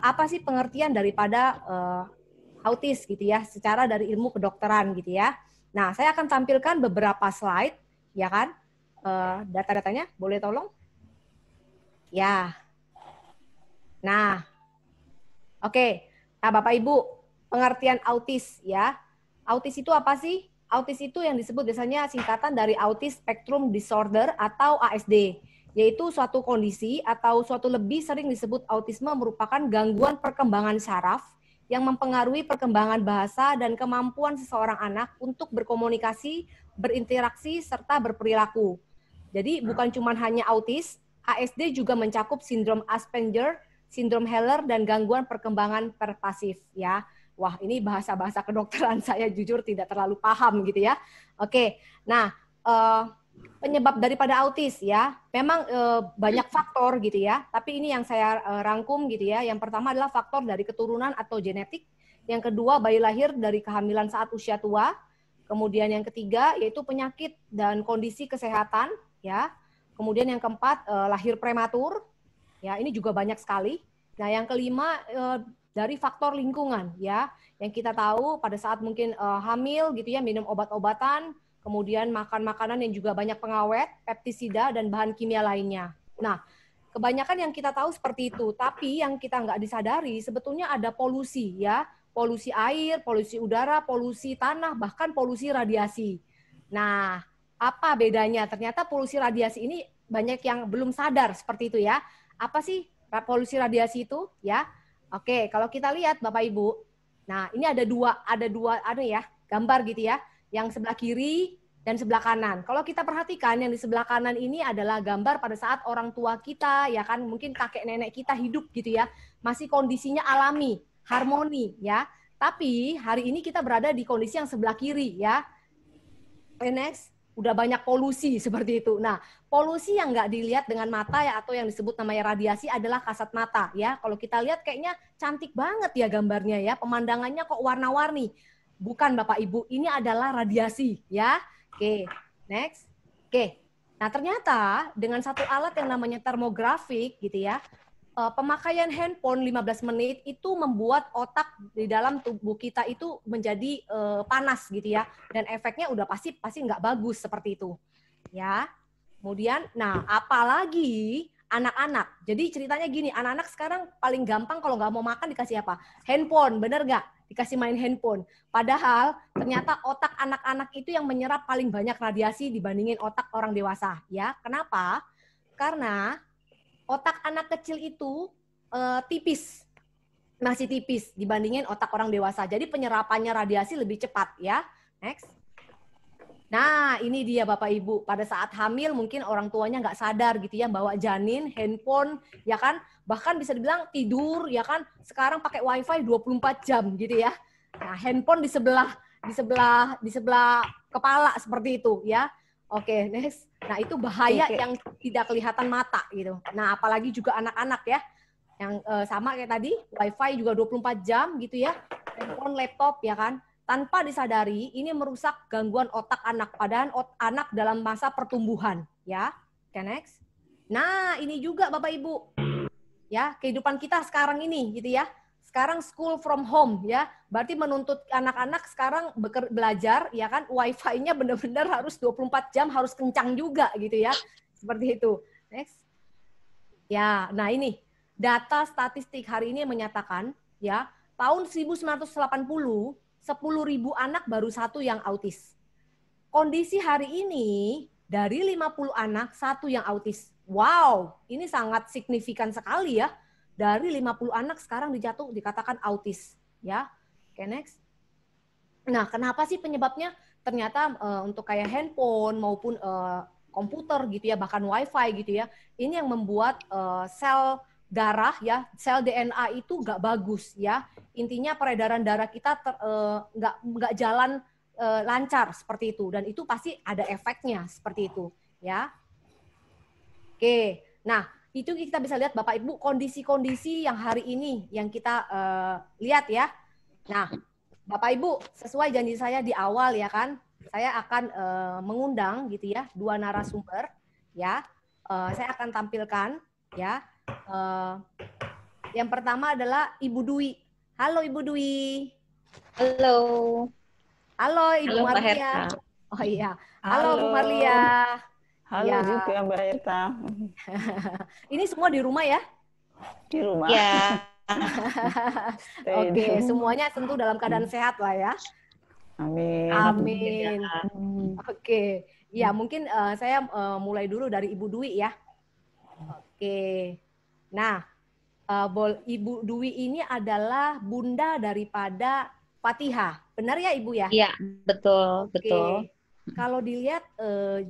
apa sih pengertian daripada autis gitu ya, secara dari ilmu kedokteran gitu ya. Nah, saya akan tampilkan beberapa slide, ya kan? Data-datanya, boleh tolong? Ya. Nah, oke. Nah, Bapak Ibu, pengertian autis ya. Autis itu apa sih? Autis itu yang disebut biasanya singkatan dari Autism Spectrum Disorder atau ASD, yaitu suatu kondisi atau suatu lebih sering disebut autisme merupakan gangguan perkembangan saraf yang mempengaruhi perkembangan bahasa dan kemampuan seseorang anak untuk berkomunikasi, berinteraksi, serta berperilaku. Jadi bukan cuma hanya autis, ASD juga mencakup sindrom Asperger, sindrom Heller, dan gangguan perkembangan pervasif ya. Wah, ini bahasa-bahasa kedokteran saya jujur tidak terlalu paham gitu ya. Oke, nah penyebab daripada autis ya, memang banyak faktor gitu ya. Tapi ini yang saya rangkum gitu ya. Yang pertama adalah faktor dari keturunan atau genetik. Yang kedua bayi lahir dari kehamilan saat usia tua. Kemudian yang ketiga yaitu penyakit dan kondisi kesehatan ya. Kemudian yang keempat lahir prematur. Ya, ini juga banyak sekali. Nah, yang kelima dari faktor lingkungan ya, yang kita tahu pada saat mungkin hamil gitu ya, minum obat-obatan, kemudian makan makanan yang juga banyak pengawet, pestisida dan bahan kimia lainnya. Nah, kebanyakan yang kita tahu seperti itu, tapi yang kita nggak disadari sebetulnya ada polusi ya, polusi air, polusi udara, polusi tanah, bahkan polusi radiasi. Nah, apa bedanya? Ternyata polusi radiasi ini banyak yang belum sadar seperti itu ya. Apa sih polusi radiasi itu ya? Oke, kalau kita lihat Bapak Ibu, nah ini ada dua ya gambar gitu ya, yang sebelah kiri dan sebelah kanan. Kalau kita perhatikan yang di sebelah kanan ini adalah gambar pada saat orang tua kita ya kan, mungkin kakek nenek kita hidup gitu ya, masih kondisinya alami, harmoni ya. Tapi hari ini kita berada di kondisi yang sebelah kiri ya. Next, udah banyak polusi seperti itu. Nah, polusi yang nggak dilihat dengan mata ya atau yang disebut namanya radiasi adalah kasat mata ya. Kalau kita lihat kayaknya cantik banget ya gambarnya ya, pemandangannya kok warna-warni. Bukan Bapak Ibu, ini adalah radiasi ya. Oke, next. Oke. Nah, ternyata dengan satu alat yang namanya termografik gitu ya, pemakaian handphone 15 menit itu membuat otak di dalam tubuh kita itu menjadi panas gitu ya, dan efeknya udah pasti nggak bagus seperti itu ya. Kemudian, nah apalagi anak-anak. Jadi ceritanya gini, anak-anak sekarang paling gampang kalau nggak mau makan dikasih apa? Handphone, bener nggak? Dikasih main handphone. Padahal ternyata otak anak-anak itu yang menyerap paling banyak radiasi dibandingin otak orang dewasa ya. Kenapa? Karena otak anak kecil itu tipis, masih tipis dibandingin otak orang dewasa. Jadi penyerapannya radiasi lebih cepat ya. Next. Nah, ini dia Bapak Ibu. Pada saat hamil mungkin orang tuanya nggak sadar gitu ya, bawa janin, handphone, ya kan? Bahkan bisa dibilang tidur, ya kan? Sekarang pakai wifi 24 jam gitu ya. Nah, handphone di sebelah kepala seperti itu ya. Oke, next. Nah, itu bahaya yang tidak kelihatan mata gitu. Nah, apalagi juga anak-anak ya. Yang sama kayak tadi, wifi juga 24 jam gitu ya. Handphone, laptop ya kan. Tanpa disadari, ini merusak gangguan otak anak. Padahal anak dalam masa pertumbuhan ya. Oke, next. Nah, ini juga Bapak Ibu. Ya, kehidupan kita sekarang ini gitu ya. Sekarang school from home ya, berarti menuntut anak-anak sekarang belajar ya kan, wifi-nya benar-benar harus 24 jam, harus kencang juga gitu ya. Seperti itu. Next. Ya, nah ini data statistik hari ini menyatakan ya, tahun 1980 10.000 anak baru satu yang autis. Kondisi hari ini dari 50 anak satu yang autis. Wow, ini sangat signifikan sekali ya. Dari 50 anak sekarang dikatakan autis ya. Oke, next. Nah, kenapa sih penyebabnya? Ternyata untuk kayak handphone maupun komputer gitu ya, bahkan wifi gitu ya, ini yang membuat sel darah ya, sel DNA itu nggak bagus ya. Intinya peredaran darah kita nggak jalan lancar seperti itu, dan itu pasti ada efeknya seperti itu ya. Oke, nah itu kita bisa lihat Bapak Ibu kondisi-kondisi yang hari ini yang kita lihat ya. Nah, Bapak Ibu, sesuai janji saya di awal ya kan, saya akan mengundang gitu ya dua narasumber ya. Saya akan tampilkan ya Yang pertama adalah Ibu Dwi. Halo Ibu Dwi. Halo. Halo Ibu Halo Mbak Marlia. Herta. Oh iya. Halo Bu Halo, Marlia. halo Ya. juga Mbak Eta. Ini semua di rumah ya? Di rumah. Ya. Stay di Oke, rumah. semuanya tentu dalam keadaan sehat lah ya. Amin. Amin. Alhamdulillah. Oke. Ya, mungkin saya mulai dulu dari Ibu Dwi ya. Oke. Nah, Ibu Dwi ini adalah bunda daripada Fatihah. Benar ya Ibu ya? Iya, betul, betul. Oke. Kalau dilihat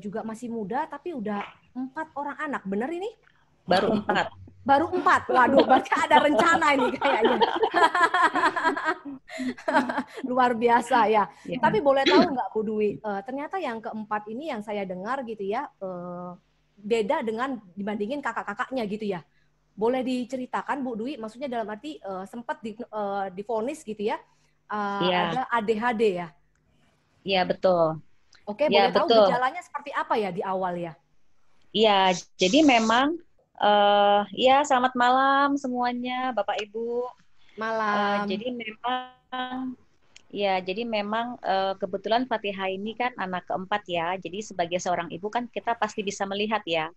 juga masih muda tapi udah 4 orang anak. Benar ini? Baru 4. Baru 4. Waduh, berarti ada rencana ini kayaknya. Luar biasa ya. Ya. Tapi boleh tahu nggak Bu Dwi, ternyata yang keempat ini yang saya dengar gitu ya, beda dengan dibandingin kakak-kakaknya gitu ya. Boleh diceritakan Bu Dwi, maksudnya dalam arti sempat divonis gitu ya, Iya. ada ADHD ya. Iya, betul. Oke, Ya, boleh tahu betul. gejalanya seperti apa ya di awal ya? Iya, jadi memang ya selamat malam semuanya Bapak Ibu. Malam. Jadi memang kebetulan Fatihah ini kan anak keempat ya. Jadi sebagai seorang ibu kan kita pasti bisa melihat ya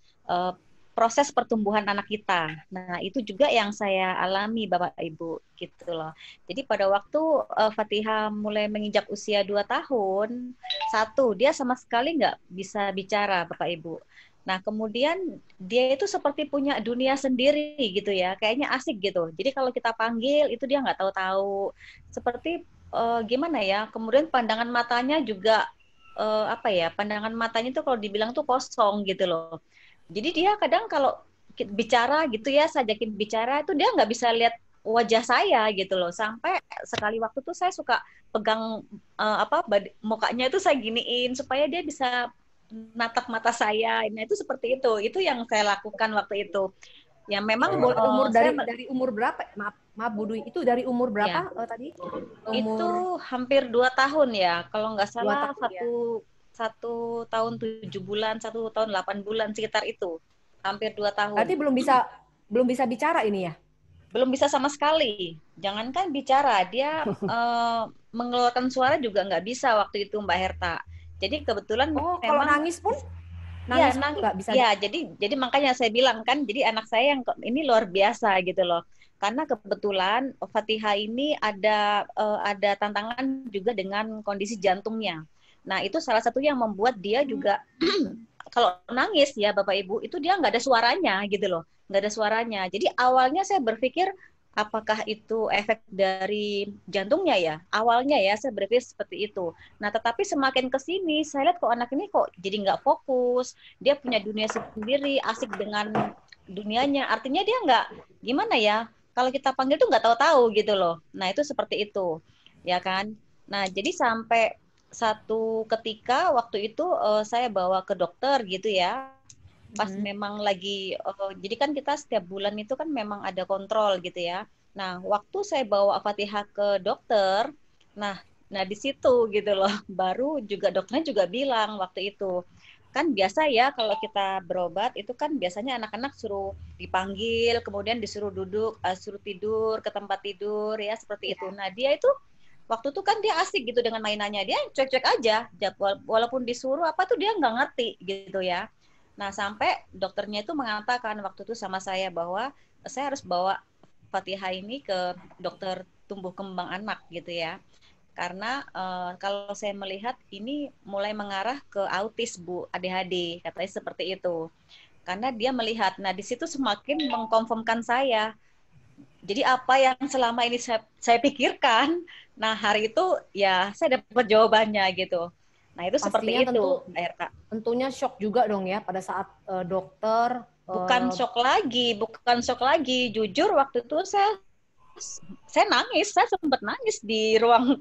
proses pertumbuhan anak kita. Nah, itu juga yang saya alami Bapak Ibu gitu loh. Jadi pada waktu Fatihah mulai menginjak usia 2 tahun, dia sama sekali nggak bisa bicara Bapak Ibu. Nah, kemudian dia itu seperti punya dunia sendiri gitu ya, kayaknya asik gitu. Jadi kalau kita panggil itu dia nggak tahu-tahu. Seperti gimana ya? Kemudian pandangan matanya juga pandangan matanya itu kalau dibilang tuh kosong gitu loh. Jadi dia kadang kalau bicara gitu ya, saya ajakin bicara itu dia nggak bisa lihat wajah saya gitu loh. Sampai sekali waktu tuh saya suka pegang mukanya itu saya giniin supaya dia bisa natap mata saya. Nah, itu seperti itu. Itu yang saya lakukan waktu itu. Ya memang umur dari umur berapa? Maaf Bu Dwi, itu dari umur berapa ya, tadi? Itu hampir 2 tahun ya. Kalau nggak salah satu tahun 7 bulan, 1 tahun 8 bulan sekitar itu. Hampir 2 tahun. Berarti belum bisa bicara ini ya? Belum bisa sama sekali. Jangankan bicara, dia mengeluarkan suara juga nggak bisa waktu itu Mbak Herta. Jadi kebetulan kalau nangis pun nangis nggak bisa. Ya, jadi makanya saya bilang kan, jadi anak saya yang ini luar biasa gitu loh. Karena kebetulan Fatihah ini ada tantangan juga dengan kondisi jantungnya. Nah, itu salah satu yang membuat dia juga kalau nangis ya Bapak Ibu, itu dia nggak ada suaranya gitu loh. Nggak ada suaranya. Jadi awalnya saya berpikir apakah itu efek dari jantungnya ya? Awalnya ya saya berpikir seperti itu. Nah, tetapi semakin ke sini saya lihat kok anak ini kok jadi nggak fokus. Dia punya dunia sendiri, asik dengan dunianya. Artinya dia nggak gimana ya? Kalau kita panggil tuh nggak tahu-tahu gitu loh. Nah, itu seperti itu, ya kan? Nah, jadi sampai satu ketika waktu itu saya bawa ke dokter gitu ya. Pas memang lagi jadi kan kita setiap bulan itu kan memang ada kontrol gitu ya. Nah, waktu saya bawa Fatihah ke dokter, nah di situ gitu loh, baru juga dokternya juga bilang waktu itu, kan biasa ya kalau kita berobat itu kan biasanya anak-anak suruh dipanggil, kemudian disuruh duduk, suruh tidur ke tempat tidur ya seperti itu. Nah, dia itu waktu itu kan dia asik gitu dengan mainannya, dia cuek-cuek aja, walaupun disuruh apa tuh dia nggak ngerti gitu ya. Nah, sampai dokternya itu mengatakan waktu itu sama saya bahwa saya harus bawa Fatihah ini ke dokter tumbuh kembang anak gitu ya. Karena kalau saya melihat ini mulai mengarah ke autis Bu, ADHD, katanya seperti itu. Karena dia melihat, nah di situ semakin mengkonfirmkan saya. Jadi apa yang selama ini saya pikirkan, nah hari itu ya saya dapat jawabannya gitu. Nah itu pastinya seperti itu, Mbak Erka. Tentunya shock juga dong ya pada saat dokter. Bukan shock lagi. Jujur waktu itu saya nangis, saya sempat nangis di ruang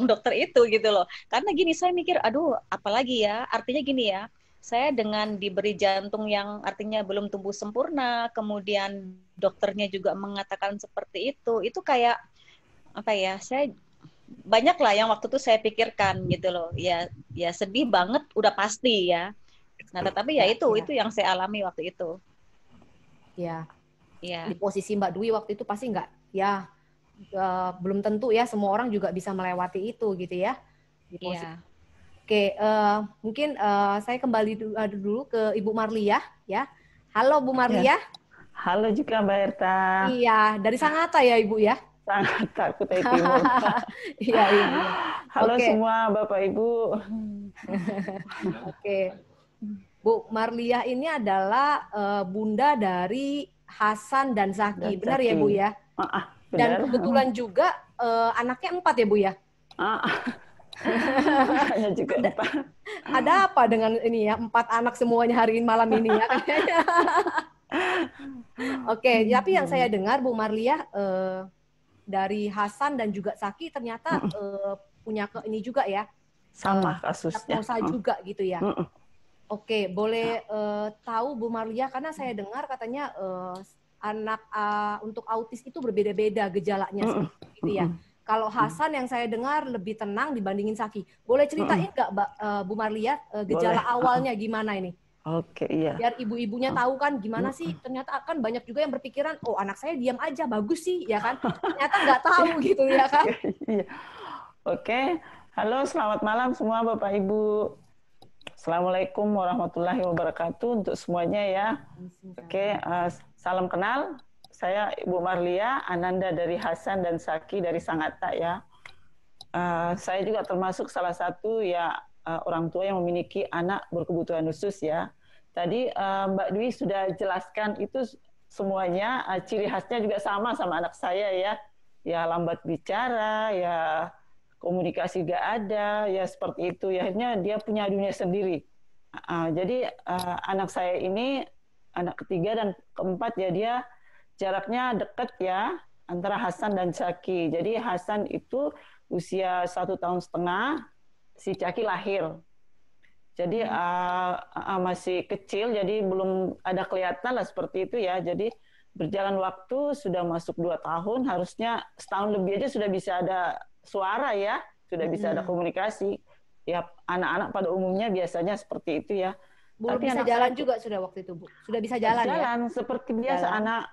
dokter itu gitu loh. Karena gini, saya mikir, aduh, apalagi ya? Artinya gini ya, saya dengan diberi jantung yang artinya belum tumbuh sempurna, kemudian dokternya juga mengatakan seperti itu kayak apa ya? Saya banyak lah yang waktu itu saya pikirkan gitu loh. Ya sedih banget, udah pasti ya. Nah, tetapi ya itu yang saya alami waktu itu. Ya. Iya. Di posisi Mbak Dwi waktu itu pasti nggak, ya belum tentu ya semua orang juga bisa melewati itu gitu ya. Di posisi. Iya. Oke, mungkin saya kembali dulu ke Ibu Marliah ya. Halo Bu Marliah. Halo juga Mbak Erta. Iya, dari Sangatta ya Ibu ya. Sangatta, Kutai Timur. Iya, Ibu. Halo Oke. semua Bapak Ibu. Oke. Bu Marliah ini adalah bunda dari Hasan dan Zaki. Benar ya Bu ya? Benar. Dan kebetulan juga anaknya 4 ya Bu ya? Hanya juga ada apa dengan ini ya, 4 anak semuanya hari ini malam ini ya kayaknya. Oke, tapi yang saya dengar Bu Marliah dari Hasan dan juga Zaki ternyata punya ini juga ya. Sama kasusnya. Diagnosa juga gitu ya. Oke, boleh tahu Bu Marliah, karena saya dengar katanya anak untuk autis itu berbeda-beda gejalanya gitu ya. Kalau Hasan yang saya dengar lebih tenang dibandingin Zaki. Boleh ceritain nggak Bu Marliah gejala awalnya gimana ini? Oke, iya. Biar ibu-ibunya tahu kan gimana sih, ternyata akan banyak juga yang berpikiran, oh anak saya diam aja, bagus sih, ya kan? Ternyata nggak tahu gitu ya kan? Oke, halo selamat malam semua Bapak Ibu. Assalamualaikum warahmatullahi wabarakatuh untuk semuanya ya. Oke, salam kenal. Saya Ibu Marliah Ananda dari Hasan dan Zaki dari Sangatta ya. Saya juga termasuk salah satu ya orang tua yang memiliki anak berkebutuhan khusus ya. Tadi Mbak Dwi sudah jelaskan itu semuanya, ciri khasnya juga sama anak saya ya. Ya lambat bicara, ya komunikasi gak ada, ya seperti itu. Ya akhirnya dia punya dunia sendiri. Jadi anak saya ini anak ketiga dan keempat ya dia jaraknya dekat ya antara Hasan dan Zaki. Jadi Hasan itu usia 1,5 tahun, si Zaki lahir. Jadi masih kecil, jadi belum ada kelihatan lah seperti itu ya. Jadi berjalan waktu sudah masuk 2 tahun, harusnya setahun lebih aja sudah bisa ada suara ya, sudah bisa ada komunikasi. Ya anak-anak pada umumnya biasanya seperti itu ya. Belum bisa jalan juga sudah waktu itu Bu. Sudah bisa jalan ya? Jalan seperti biasa,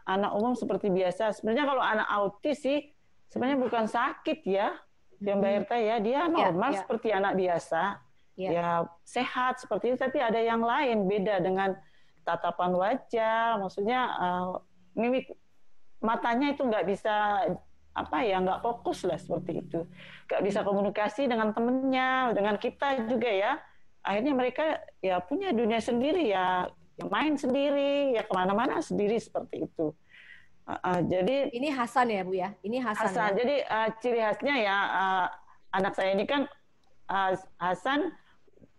anak umum seperti biasa. Sebenarnya kalau anak autis sih sebenarnya bukan sakit ya, yang Mbak Erta ya, dia normal seperti anak biasa. Ya sehat seperti itu, tapi ada yang lain beda dengan tatapan wajah, maksudnya mimik matanya itu nggak bisa nggak fokus lah seperti itu, nggak bisa komunikasi dengan temennya, dengan kita juga ya. Akhirnya mereka ya punya dunia sendiri ya main sendiri, ya kemana-mana sendiri seperti itu. Jadi ini Hasan ya Bu ya, ini Hasan. Ya? Jadi ciri khasnya ya anak saya ini kan Hasan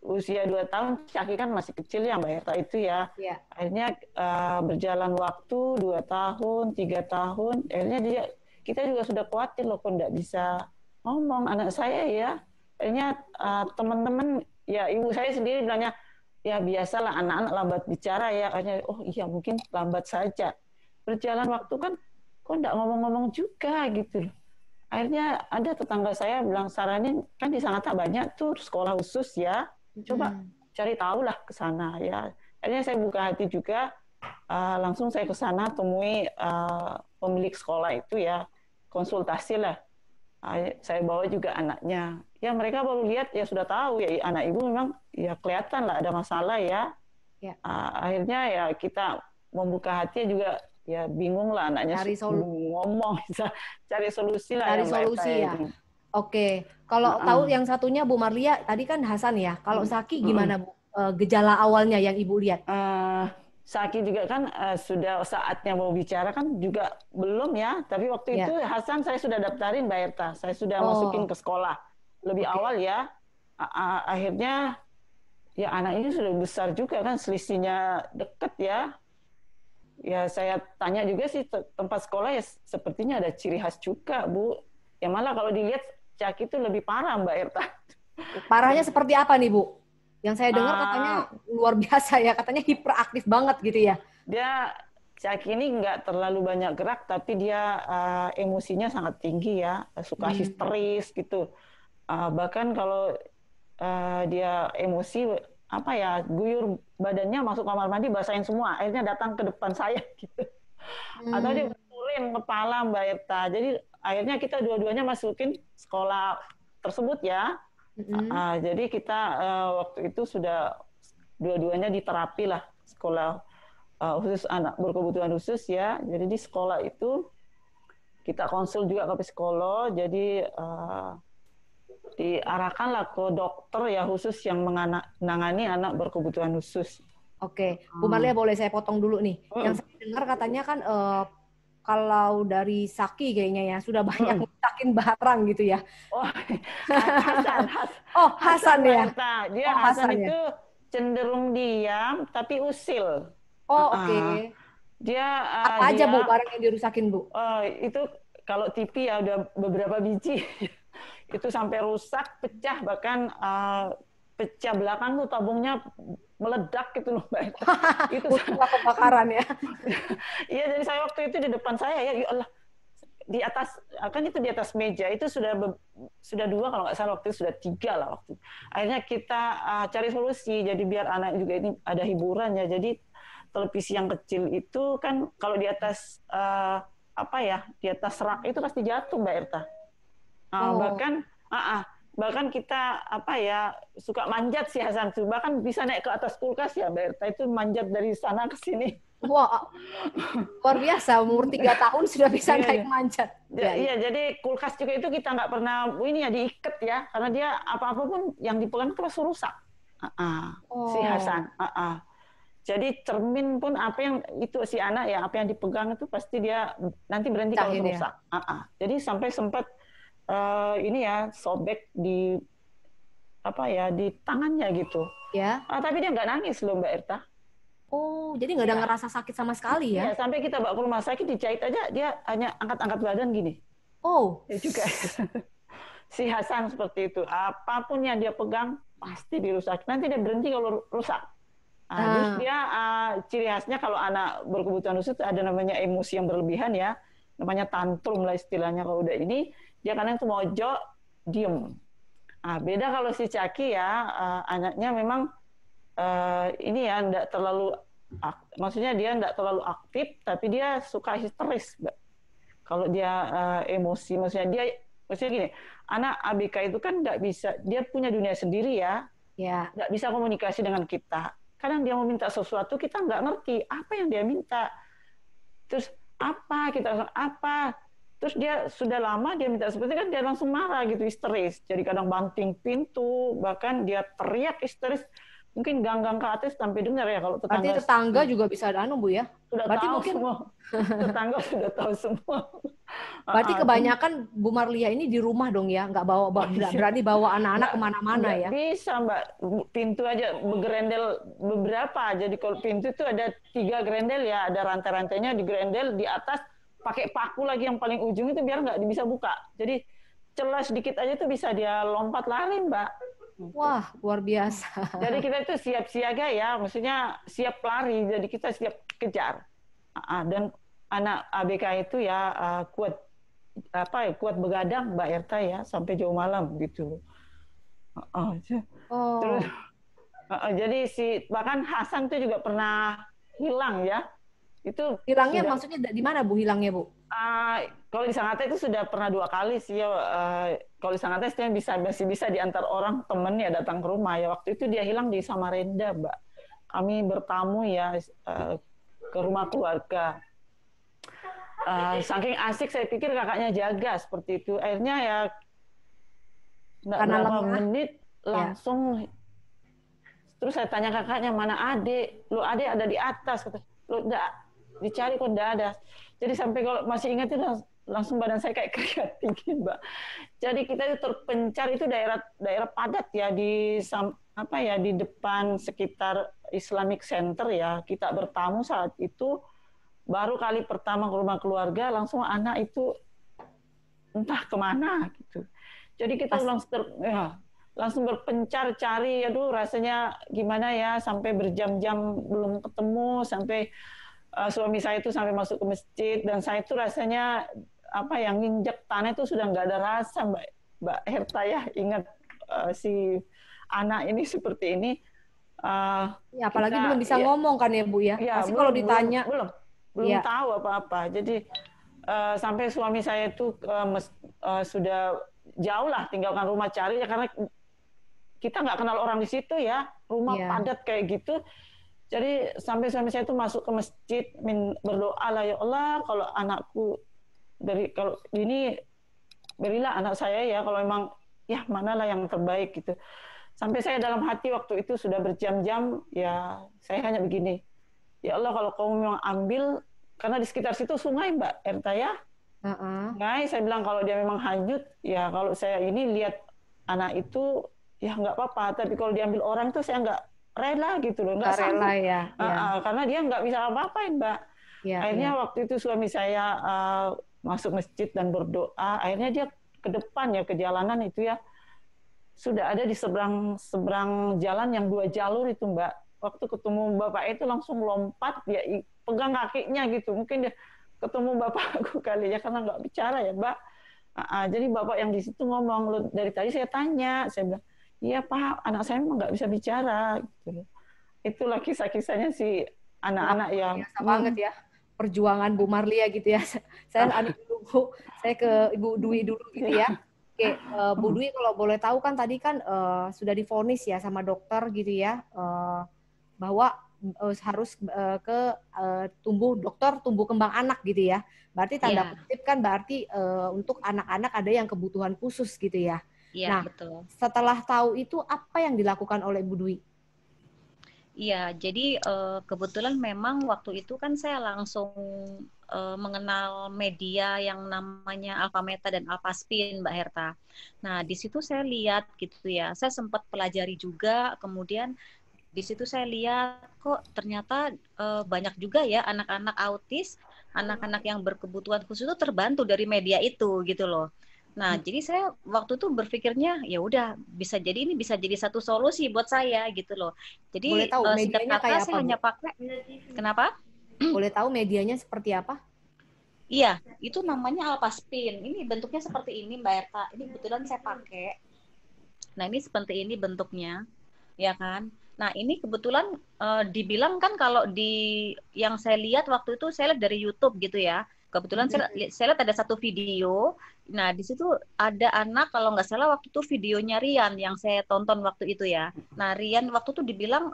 usia 2 tahun, Zaki kan masih kecil ya Mbak Erta itu ya. Akhirnya berjalan waktu 2 tahun, 3 tahun, akhirnya kita juga sudah khawatir loh kok nggak bisa ngomong anak saya ya. Akhirnya teman-teman ya ibu saya sendiri bilangnya ya biasalah anak-anak lambat bicara ya. Akhirnya oh iya mungkin lambat saja. Berjalan waktu kan kok nggak ngomong-ngomong juga gitu. Akhirnya ada tetangga saya bilang saranin kan di Sangatta banyak tuh sekolah khusus ya. Coba cari tahu lah ke sana ya. Akhirnya saya buka hati juga, langsung saya ke sana temui pemilik sekolah itu ya, konsultasi lah. Saya bawa juga anaknya. Ya mereka baru lihat ya sudah tahu ya anak ibu memang ya kelihatan lah ada masalah ya. Akhirnya ya kita membuka hati juga ya bingung lah anaknya ngomong, bisa cari solusi lah. Cari solusi ya. Oke, kalau tahu yang satunya Bu Marliah tadi kan Hasan ya. Kalau Zaki gimana Bu? Gejala awalnya yang Ibu lihat? Zaki juga kan sudah saatnya mau bicara kan juga belum ya. Tapi waktu itu Hasan saya sudah daftarin Mbak Erta. Saya sudah masukin ke sekolah lebih awal ya. Akhirnya ya anak ini sudah besar juga kan, selisihnya deket ya. Ya saya tanya juga sih tempat sekolah ya sepertinya ada ciri khas juga Bu. Ya malah kalau dilihat Zaki itu lebih parah Mbak Erta. Parahnya seperti apa nih Bu? Yang saya dengar katanya luar biasa ya, katanya hiperaktif banget gitu ya. Dia Zaki ini nggak terlalu banyak gerak, tapi dia emosinya sangat tinggi ya, suka histeris gitu. Bahkan kalau dia emosi guyur badannya masuk kamar mandi basahin semua, akhirnya datang ke depan saya gitu. Atau dibenturin kepala Mbak Irta. Jadi akhirnya kita dua-duanya masukin sekolah tersebut ya. Jadi kita waktu itu sudah dua-duanya diterapi lah sekolah khusus anak berkebutuhan khusus ya. Jadi di sekolah itu kita konsul juga ke psikolog. Jadi diarahkanlah ke dokter ya khusus yang menangani anak berkebutuhan khusus. Oke, Bu Marlia boleh saya potong dulu nih. Yang saya dengar katanya kan kalau dari Saki kayaknya ya sudah banyak ngutakin barang gitu ya. Oh, Hasan. Hasan ya. Dia Hasan itu cenderung diam tapi usil. Oke. Dia apa aja Bu barang yang dirusakin Bu? Itu kalau TV ya udah beberapa biji. Itu sampai rusak, pecah, bahkan pecah belakang tuh tabungnya meledak gitu loh Mbak. Itu kebakaran ya. Iya, jadi saya waktu itu di depan saya ya Allah, di atas kan itu di atas meja itu sudah dua kalau nggak salah, waktu itu sudah 3 lah waktu. Akhirnya kita cari solusi jadi biar anak juga ini ada hiburan ya. Jadi televisi yang kecil itu kan kalau di atas di atas rak itu pasti jatuh Mbak Irta. Bahkan kita suka manjat si Hasan tuh, bahkan bisa naik ke atas kulkas ya Mbak Irta, itu manjat dari sana ke sini. Wah, luar biasa, umur 3 tahun sudah bisa naik manjat. Iya, jadi kulkas juga itu kita nggak pernah diikat ya, karena dia apa-apa pun yang dipegang terus rusak. Si Hasan. Jadi cermin pun apa yang itu si anak ya, apa yang dipegang itu pasti dia nanti berhenti kalau rusak. Jadi sampai sempat sobek di di tangannya gitu. Ya. Tapi dia nggak nangis loh Mbak Irta. Oh, jadi nggak ada ngerasa sakit sama sekali ya? Sampai kita bawa ke rumah sakit dijahit aja dia hanya angkat-angkat badan gini. Oh. Ya juga. Si Hasan seperti itu. Apapun yang dia pegang pasti dirusak. Nanti dia berhenti kalau rusak. Terus dia ciri khasnya kalau anak berkebutuhan khusus ada namanya emosi yang berlebihan ya. Namanya tantrum lah istilahnya kalau udah ini. Dia kadang itu mojok, diem. Beda kalau si Caki ya, anaknya memang enggak terlalu, maksudnya dia enggak terlalu aktif, tapi dia suka histeris. Kalau dia emosi, maksudnya gini, anak ABK itu kan enggak bisa, dia punya dunia sendiri ya, enggak bisa komunikasi dengan kita. Kadang dia mau minta sesuatu, kita enggak ngerti apa yang dia minta. Terus apa? Terus dia sudah lama dia minta seperti kan dia langsung marah gitu, histeris. Jadi kadang banting pintu, bahkan dia teriak histeris. Mungkin gang-gang ke atas sampai dengar ya kalau tetangga. Berarti tetangga juga bisa ada Bu ya? Sudah berarti tahu mungkin semua. Tetangga sudah tahu semua. Berarti kebanyakan Bu Marlia ini di rumah dong ya, nggak berani bawa anak-anak kemana-mana ya? Bisa Mbak, pintu aja bergerendel beberapa. Jadi kalau pintu itu ada 3 gerendel ya, ada rantai-rantainya di gerendel di atas. Pakai paku lagi yang paling ujung itu biar nggak bisa buka. Jadi celah sedikit aja itu bisa dia lompat lari, Mbak. Wah, luar biasa. Jadi kita itu siap siaga ya, maksudnya siap lari. Jadi kita siap kejar. Dan anak ABK itu ya kuat begadang, Mbak Irta ya, sampai jauh malam gitu. Terus, jadi bahkan Hasan itu juga pernah hilang ya. Itu hilangnya maksudnya di mana Bu hilangnya Bu? Kalau di Sangatta itu sudah pernah 2 kali sih ya. Kalau di Sangatta itu masih bisa diantar orang temennya datang ke rumah ya. Waktu itu dia hilang di Samarinda Mbak. Kami bertamu ya ke rumah keluarga. Saking asik saya pikir kakaknya jaga seperti itu. Akhirnya ya nggak berapa menit langsung. Terus saya tanya kakaknya mana adik? Lu adik ada di atas kata. Lu enggak dicari kok enggak ada. Jadi sampai kalau masih ingat itu langsung badan saya kayak keringat tinggi, Mbak. Jadi kita itu terpencar itu daerah padat ya di depan sekitar Islamic Center ya. Kita bertamu saat itu baru kali pertama ke rumah keluarga langsung anak itu entah kemana gitu. Jadi kita langsung berpencar cari, aduh rasanya gimana ya, sampai berjam-jam belum ketemu, sampai suami saya itu sampai masuk ke masjid, dan saya itu rasanya yang nginjek tanah itu sudah nggak ada rasa, Mbak Herta ya, ingat si anak ini seperti ini. Ya, apalagi belum bisa ngomong kan ya Bu ya? Pasti kalau ditanya. belum tahu apa-apa. Jadi sampai suami saya itu sudah jauh lah tinggalkan rumah cari ya, karena kita nggak kenal orang di situ ya, rumah padat kayak gitu. Jadi sampai suami saya itu masuk ke masjid berdoa lah, ya Allah kalau anakku kalau ini berilah anak saya ya, kalau memang ya manalah yang terbaik gitu. Sampai saya dalam hati waktu itu sudah berjam-jam ya, saya hanya begini, ya Allah kalau kamu memang ambil, karena di sekitar situ sungai Mbak Erta ya, sungai, saya bilang kalau dia memang hanyut ya, kalau saya ini lihat anak itu ya nggak apa-apa, tapi kalau diambil orang itu saya nggak rela gitu loh, nggak rela ya, karena dia nggak bisa apa-apain Mbak. Akhirnya waktu itu suami saya masuk masjid dan berdoa, akhirnya dia ke depan ya, ke jalanan itu ya, sudah ada di seberang jalan yang 2 jalur itu Mbak. Waktu ketemu bapak itu langsung lompat, dia pegang kakinya gitu, mungkin dia ketemu bapakku kali ya, karena nggak bicara ya Mbak. Jadi bapak yang di situ ngomong, dari tadi saya tanya, saya bilang, iya Pak, anak saya memang nggak bisa bicara. Gitu. Itulah kisah-kisahnya si anak-anak yang biasa banget ya, perjuangan Bu Marlia gitu ya. Saya dulu Bu, saya ke Ibu Dwi dulu gitu ya. Oke, Bu Dwi kalau boleh tahu kan tadi kan sudah divonis ya sama dokter gitu ya, bahwa harus ke dokter tumbuh kembang anak gitu ya. Berarti tanda kutip kan berarti untuk anak-anak ada yang kebutuhan khusus gitu ya. Iya, betul. Setelah tahu itu apa yang dilakukan oleh Bu Dwi? Iya, jadi kebetulan memang waktu itu kan saya langsung mengenal media yang namanya Alpha Meta dan Alpha Spin, Mbak Herta. Nah, di situ saya lihat gitu ya, saya sempat pelajari juga, kemudian di situ saya lihat kok ternyata banyak juga ya anak-anak autis, anak-anak yang berkebutuhan khusus itu terbantu dari media itu gitu loh. Nah, jadi saya waktu itu berpikirnya ya udah bisa jadi ini bisa jadi satu solusi buat saya gitu loh. Jadi boleh tahu medianya kayak apa, saya hanya pakai. Kenapa? Boleh tahu medianya seperti apa? Iya, itu namanya Alpha Spin. Ini bentuknya seperti ini Mbak Erta. Ini kebetulan saya pakai. Nah, ini seperti ini bentuknya, ya kan? Nah, ini kebetulan dibilang kan kalau di yang saya lihat waktu itu saya lihat dari YouTube gitu ya. Kebetulan saya lihat ada satu video. Nah, di situ ada anak, kalau nggak salah waktu itu videonya Rian yang saya tonton waktu itu ya. Nah, Rian waktu itu dibilang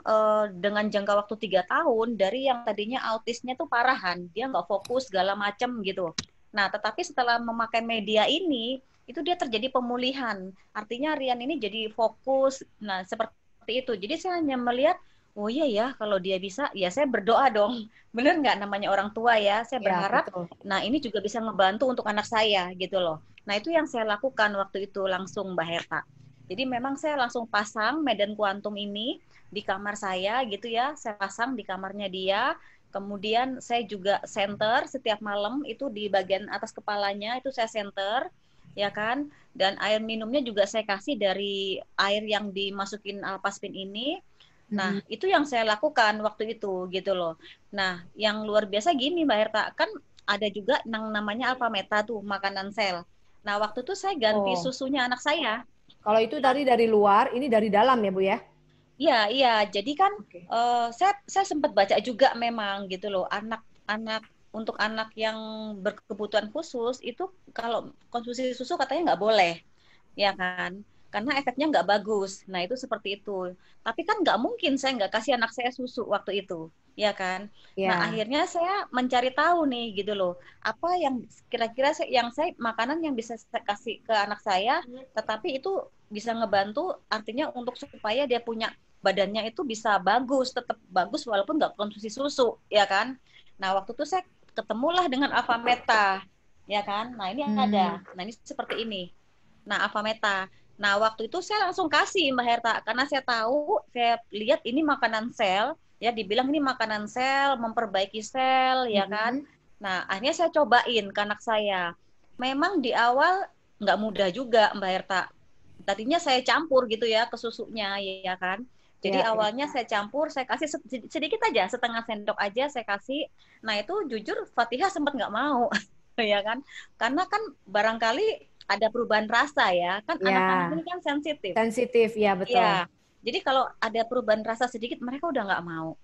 dengan jangka waktu 3 tahun, dari yang tadinya autisnya tuh parahan, dia nggak fokus, segala macam gitu. Nah, tetapi setelah memakai media ini, itu dia terjadi pemulihan. Artinya Rian ini jadi fokus. Nah, seperti itu. Jadi saya hanya melihat, oh iya ya, kalau dia bisa, ya saya berdoa dong. Bener nggak namanya orang tua ya? Saya berharap, nah ini juga bisa ngebantu untuk anak saya gitu loh. Nah itu yang saya lakukan waktu itu langsung Mbak Herta. Jadi memang saya langsung pasang medan kuantum ini di kamar saya gitu ya. Saya pasang di kamarnya dia. Kemudian saya juga center setiap malam itu di bagian atas kepalanya itu saya center, ya kan? Dan air minumnya juga saya kasih dari air yang dimasukin Alpha Spin ini. Nah, itu yang saya lakukan waktu itu gitu loh. Nah, yang luar biasa gini Mbak Herta, kan ada juga yang namanya Alpha Meta tuh, makanan sel. Nah, waktu itu saya ganti susunya anak saya. Kalau itu dari luar, ini dari dalam ya Bu ya? Iya, iya. Jadi kan saya sempat baca juga memang gitu loh, untuk anak yang berkebutuhan khusus itu kalau konsumsi susu katanya nggak boleh, ya kan? Karena efeknya nggak bagus. Nah, itu seperti itu. Tapi kan nggak mungkin saya nggak kasih anak saya susu waktu itu, ya kan? Yeah. Nah, akhirnya saya mencari tahu nih, gitu loh. Apa yang kira-kira makanan yang bisa saya kasih ke anak saya, tetapi itu bisa ngebantu, artinya untuk supaya dia punya badannya itu bisa bagus, tetap bagus walaupun nggak konsumsi susu, ya kan? Nah, waktu itu saya ketemulah dengan Alpha Meta, ya kan? Nah, ini ada. Nah, ini seperti ini. Nah, Alpha Meta. Nah, waktu itu saya langsung kasih Mbak Herta, karena saya tahu, saya lihat ini makanan sel, ya dibilang ini makanan sel, memperbaiki sel, ya kan. Nah, akhirnya saya cobain ke anak saya. Memang di awal nggak mudah juga Mbak Herta. Tadinya saya campur gitu ya ke susunya, ya kan. Jadi awalnya saya campur, saya kasih sedikit aja, setengah sendok aja saya kasih. Nah, itu jujur Fatihah sempat nggak mau, ya kan. Karena kan barangkali ada perubahan rasa ya, kan anak-anak ini kan sensitif. Sensitif, ya betul. Ya, jadi kalau ada perubahan rasa sedikit, mereka udah nggak mau.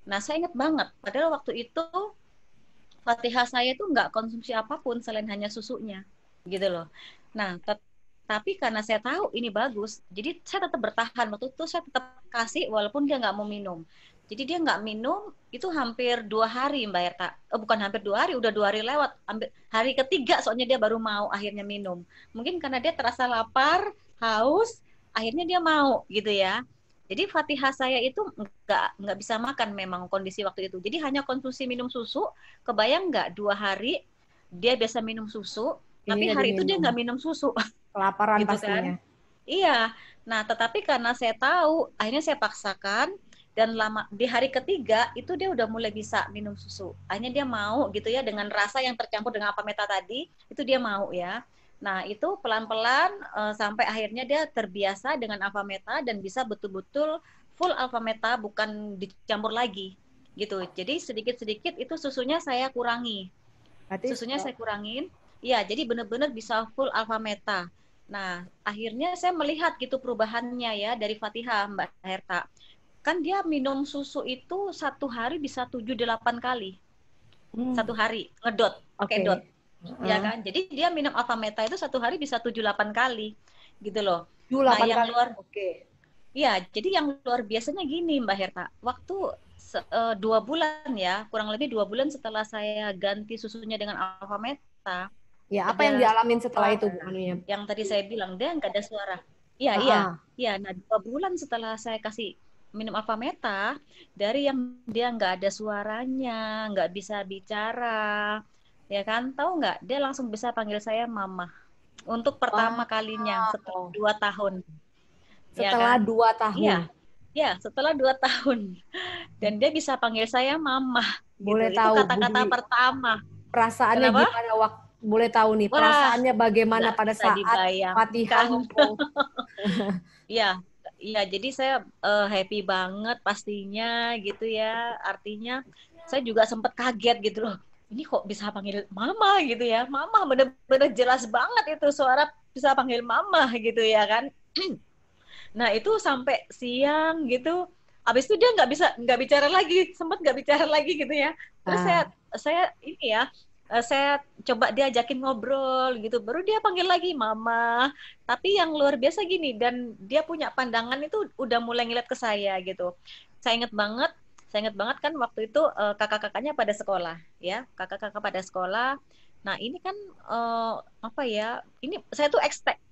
Nah, saya ingat banget, padahal waktu itu Fatihah saya itu nggak konsumsi apapun selain hanya susunya, gitu loh. Nah, tapi karena saya tahu ini bagus, jadi saya tetap bertahan. Waktu itu saya tetap kasih walaupun dia nggak mau minum. Jadi dia nggak minum itu hampir 2 hari, Mbak Erta. Bukan hampir 2 hari, udah 2 hari lewat. Hari ketiga soalnya dia baru mau akhirnya minum. Mungkin karena dia terasa lapar, haus, akhirnya dia mau gitu ya. Jadi Fatihah saya itu nggak bisa makan memang kondisi waktu itu. Jadi hanya konsumsi minum susu. Kebayang nggak 2 hari dia biasa minum susu, tapi Ini jadi hari itu dia minum. nggak minum susu. Kelaparan Gitu pastinya. kan. Iya. Nah, tetapi karena saya tahu, akhirnya saya paksakan dan di hari ketiga itu dia udah mulai bisa minum susu. Akhirnya dia mau gitu ya dengan rasa yang tercampur dengan Apameta tadi, itu dia mau ya. Nah, itu pelan-pelan sampai akhirnya dia terbiasa dengan Apameta dan bisa betul-betul full Apameta, bukan dicampur lagi gitu. Jadi sedikit-sedikit itu susunya saya kurangi. Berarti Susunya saya kurangin. Ya, jadi benar-benar bisa full Alpha-Meta. Nah, akhirnya saya melihat gitu perubahannya ya dari Fatihah, Mbak Herta. Kan dia minum susu itu 1 hari bisa 7-8 kali. 1 hari, ngedot, pakai Oke. dot. Ya kan? Jadi dia minum Alpha-Meta itu 1 hari bisa 7-8 kali. Gitu loh. Nah, 8 yang kali. luar Oke. ya, jadi yang luar biasanya gini Mbak Herta. Waktu 2 bulan ya, kurang lebih 2 bulan setelah saya ganti susunya dengan Alpha-Meta, Ya, apa yang ada dialamin setelah itu, Bu? suara. Anunya? Yang tadi saya bilang dia nggak ada suara. Iya, Ah, iya, ah. iya. Nah, 2 bulan setelah saya kasih minum Alpha-Meta, dari yang dia nggak ada suaranya, nggak bisa bicara, ya kan? Tahu nggak? Dia langsung bisa panggil saya Mama. Untuk pertama kalinya setelah Wow. 2 tahun, ya Setelah kan? 2 tahun. Iya, ya setelah 2 tahun. Dan dia bisa panggil saya Mama, gitu. Boleh Itu tahu, Bu kata-kata Dwi, pertama. perasaannya Kenapa? gimana waktu boleh tahu nih, Wah, perasaannya bagaimana nggak pada bisa saat Fatihah dibayangkan. ngomong? Iya, iya. Jadi saya happy banget pastinya, gitu ya. Artinya saya juga sempat kaget gitu loh. Ini kok bisa panggil Mama gitu ya? Mama bener-bener jelas banget itu suara bisa panggil Mama gitu ya kan? Nah itu sampai siang gitu. Habis itu dia nggak bicara lagi, sempat nggak bicara lagi gitu ya. Terus Ah, saya ini ya, saya coba diajakin ngobrol gitu, baru dia panggil lagi Mama. Tapi yang luar biasa gini, dan dia punya pandangan itu udah mulai ngeliat ke saya gitu. Saya inget banget kan waktu itu kakak-kakaknya pada sekolah, ya kakak-kakak pada sekolah. Nah ini kan apa ya? Ini saya tuh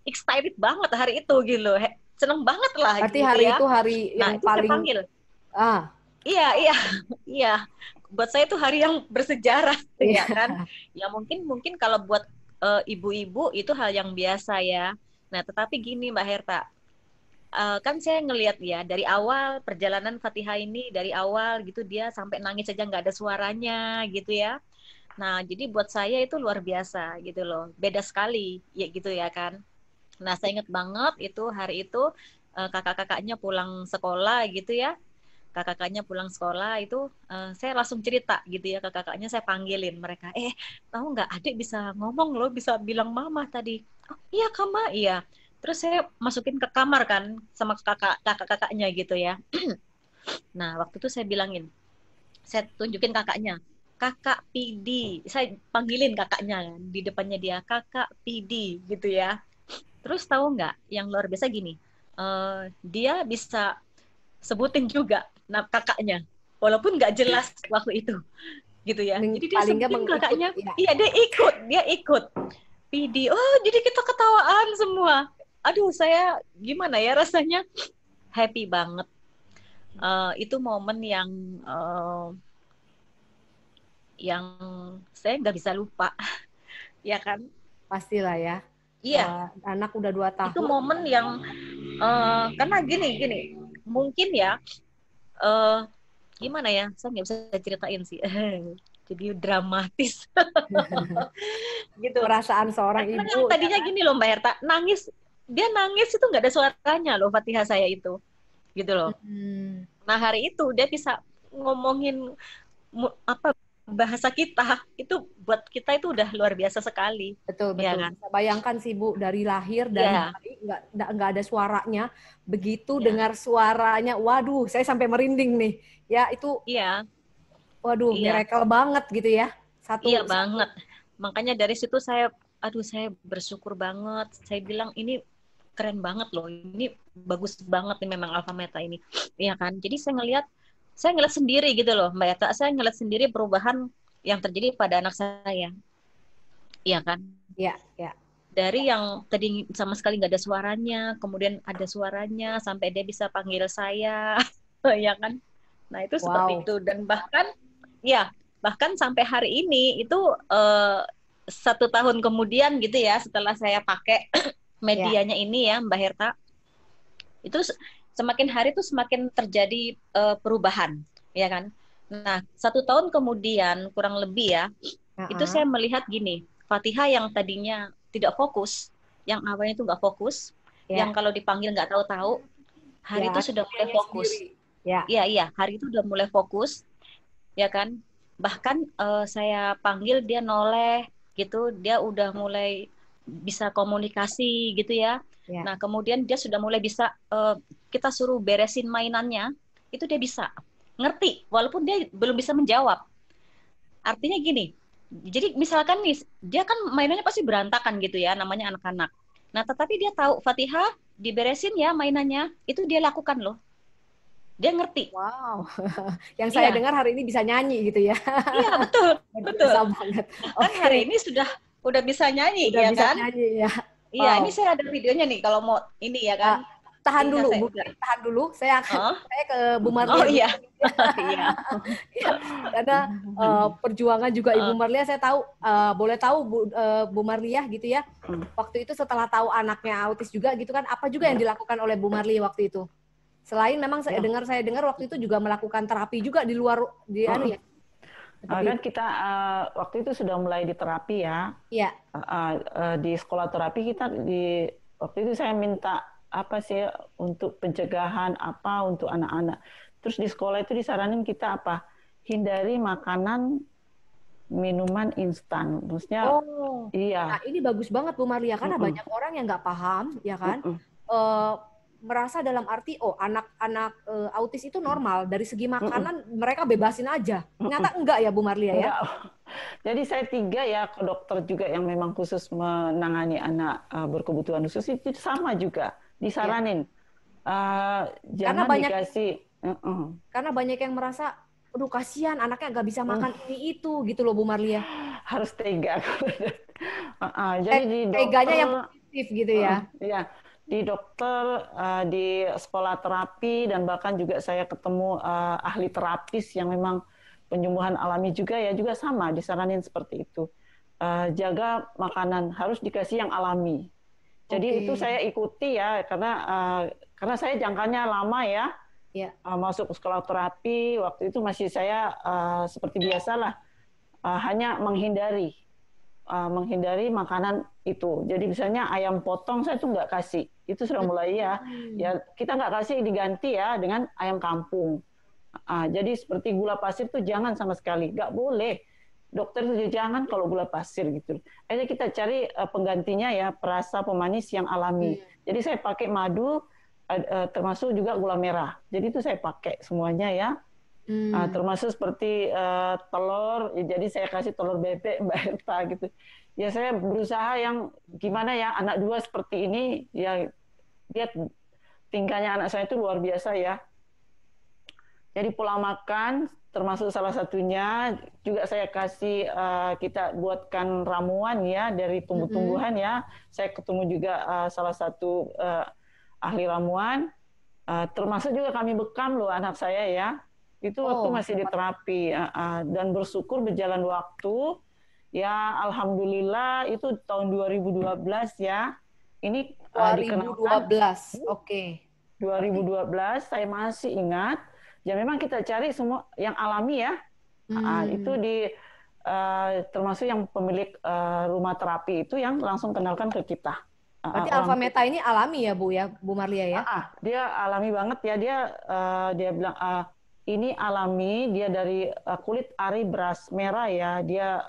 excited banget hari itu gitu loh, seneng banget lah berarti gitu hari ya. itu hari Nah yang itu saya paling panggil, ah, iya iya iya. Buat saya itu hari yang bersejarah iya. ya kan. Ya mungkin kalau buat ibu-ibu itu hal yang biasa ya. Nah tetapi gini Mbak Herta, kan saya ngelihat ya dari awal perjalanan Fatihah ini, dari awal gitu dia sampai nangis saja nggak ada suaranya gitu ya. Nah jadi buat saya itu luar biasa gitu loh, beda sekali ya gitu ya kan. Nah, saya ingat banget itu hari itu kakak-kakaknya pulang sekolah gitu ya. Kakak-kakaknya pulang sekolah itu saya langsung cerita gitu ya ke kakaknya, saya panggilin mereka. Tahu nggak adik bisa ngomong loh, bisa bilang mama tadi. Oh, iya Kama, iya. Terus saya masukin ke kamar kan sama kakak-kakaknya gitu ya. Nah, waktu itu saya tunjukin kakaknya. Kakak Pidi, saya panggilin kakaknya di depannya dia, Kakak Pidi gitu ya. Terus tahu nggak yang luar biasa gini, dia bisa sebutin juga kakaknya, walaupun nggak jelas waktu itu, gitu ya. Jadi dia Paling nggak sebutin mengikut kakaknya, ya. iya dia ikut. PD, oh jadi kita ketawaan semua. Aduh saya gimana ya rasanya happy banget. Itu momen yang saya nggak bisa lupa, ya kan? Pastilah ya. Iya, Anak udah 2 itu tahun. momen yang karena gini, mungkin ya gimana ya, saya nggak bisa ceritain sih. Jadi dramatis gitu. Perasaan seorang Karena yang ibu ya tadinya kan. gini loh Mbak Herta, dia nangis itu nggak ada suaranya loh Fatihah saya itu, gitu loh. Hmm, Nah hari itu dia bisa ngomongin apa bahasa kita, itu buat kita itu udah luar biasa sekali, betul ya betul. kan? Bisa bayangkan sih Bu, dari lahir dari Iya, bayi nggak ada suaranya, begitu iya, dengar suaranya, waduh, saya sampai merinding nih. Ya itu, iya, waduh, iya, miracle banget gitu ya. Iya banget. Makanya dari situ saya bersyukur banget. Saya bilang ini keren banget loh. Ini bagus banget nih memang Alpha Meta ini. Iya kan? Jadi saya ngeliat sendiri gitu loh, Mbak Eta. Saya ngeliat sendiri perubahan yang terjadi pada anak saya. Iya kan? Iya, iya. Dari yang tadi sama sekali nggak ada suaranya, kemudian ada suaranya sampai dia bisa panggil saya, ya kan? Nah itu seperti itu, dan bahkan sampai hari ini itu 1 tahun kemudian gitu ya, setelah saya pakai medianya ini ya Mbak Herta, itu semakin hari itu semakin terjadi perubahan, ya kan? Nah 1 tahun kemudian kurang lebih ya, itu saya melihat gini, Fatihah yang tadinya tidak fokus, yang awalnya itu nggak fokus, yang kalau dipanggil nggak tahu-tahu, hari itu sudah mulai fokus. Iya, hari itu udah mulai fokus, ya kan? Bahkan saya panggil dia noleh, gitu, dia udah mulai bisa komunikasi, gitu ya. Nah, kemudian dia sudah mulai bisa, kita suruh beresin mainannya, itu dia bisa ngerti, walaupun dia belum bisa menjawab. Artinya gini. Jadi misalkan nih, dia kan mainannya pasti berantakan gitu ya, namanya anak-anak. Nah, tetapi dia tahu Fatihah diberesin ya mainannya, itu dia lakukan loh. Dia ngerti. Wow, yang saya dengar hari ini bisa nyanyi gitu ya. Iya, betul. Bisa banget. Kan hari ini udah bisa nyanyi, udah ya bisa kan? Nyanyi, ya. Iya, ini saya ada videonya nih, kalau mau ini ya kan. Tahan dulu, Bu. Tahan dulu. Saya ke Bu Marlia. Oh iya. Karena perjuangan juga Ibu Marlia, saya tahu, boleh tahu Bu Marlia gitu ya. Waktu itu setelah tahu anaknya autis juga gitu kan, apa juga yang dilakukan oleh Bu Marlia waktu itu? Selain memang saya dengar waktu itu juga melakukan terapi juga di luar anu ya. Kan kita waktu itu sudah mulai diterapi ya. Iya. Di sekolah terapi kita waktu itu saya minta apa sih untuk pencegahan apa untuk anak-anak. Terus di sekolah itu disaranin kita apa? Hindari makanan, minuman instan. Maksudnya iya. Nah, ini bagus banget Bu Marlia, karena banyak orang yang nggak paham, ya kan? Merasa dalam arti anak-anak autis itu normal dari segi makanan mereka bebasin aja. Ternyata enggak ya Bu Marlia ya? Enggak. Jadi saya 3 ya ke dokter juga yang memang khusus menangani anak berkebutuhan khusus itu sama juga disaranin jangan dikasih. Karena banyak yang merasa, aduh kasihan anaknya nggak bisa makan ini itu gitu loh Bu Marlia. Harus tega. Jadi di dokter, teganya yang positif gitu ya. Iya. Di dokter, di sekolah terapi, dan bahkan juga saya ketemu ahli terapis yang memang penyembuhan alami juga ya, juga sama disaranin seperti itu. Jaga makanan, harus dikasih yang alami. Jadi itu saya ikuti ya, karena saya jangkanya lama ya, masuk sekolah terapi, waktu itu masih saya seperti biasalah, hanya menghindari makanan itu. Jadi misalnya ayam potong saya tuh nggak kasih. Itu sudah mulai ya kita nggak kasih, diganti ya dengan ayam kampung. Jadi seperti gula pasir tuh jangan sama sekali, nggak boleh. Dokter itu jangan kalau gula pasir gitu. Akhirnya kita cari penggantinya ya, perasa pemanis yang alami. Jadi saya pakai madu, termasuk juga gula merah. Jadi itu saya pakai semuanya ya. Termasuk seperti telur, jadi saya kasih telur bebek Mbak Herta gitu. Ya saya berusaha yang gimana ya, anak 2 seperti ini, ya lihat tingkahnya anak saya itu luar biasa ya. Jadi pola makan termasuk salah satunya, juga saya kasih, kita buatkan ramuan ya dari tumbuh-tumbuhan ya. Saya ketemu juga salah satu ahli ramuan, termasuk juga kami bekam loh anak saya ya. Itu waktu masih di terapi, dan bersyukur berjalan waktu ya, alhamdulillah itu tahun 2012 ya. Ini 2012, oke. 2012 saya masih ingat. Ya memang kita cari semua yang alami ya. Itu termasuk yang pemilik rumah terapi itu yang langsung kenalkan ke kita. Berarti Alpha Meta ini alami ya Bu Marlia ya? Dia alami banget ya, dia bilang ini alami, dia dari kulit ari beras merah ya, dia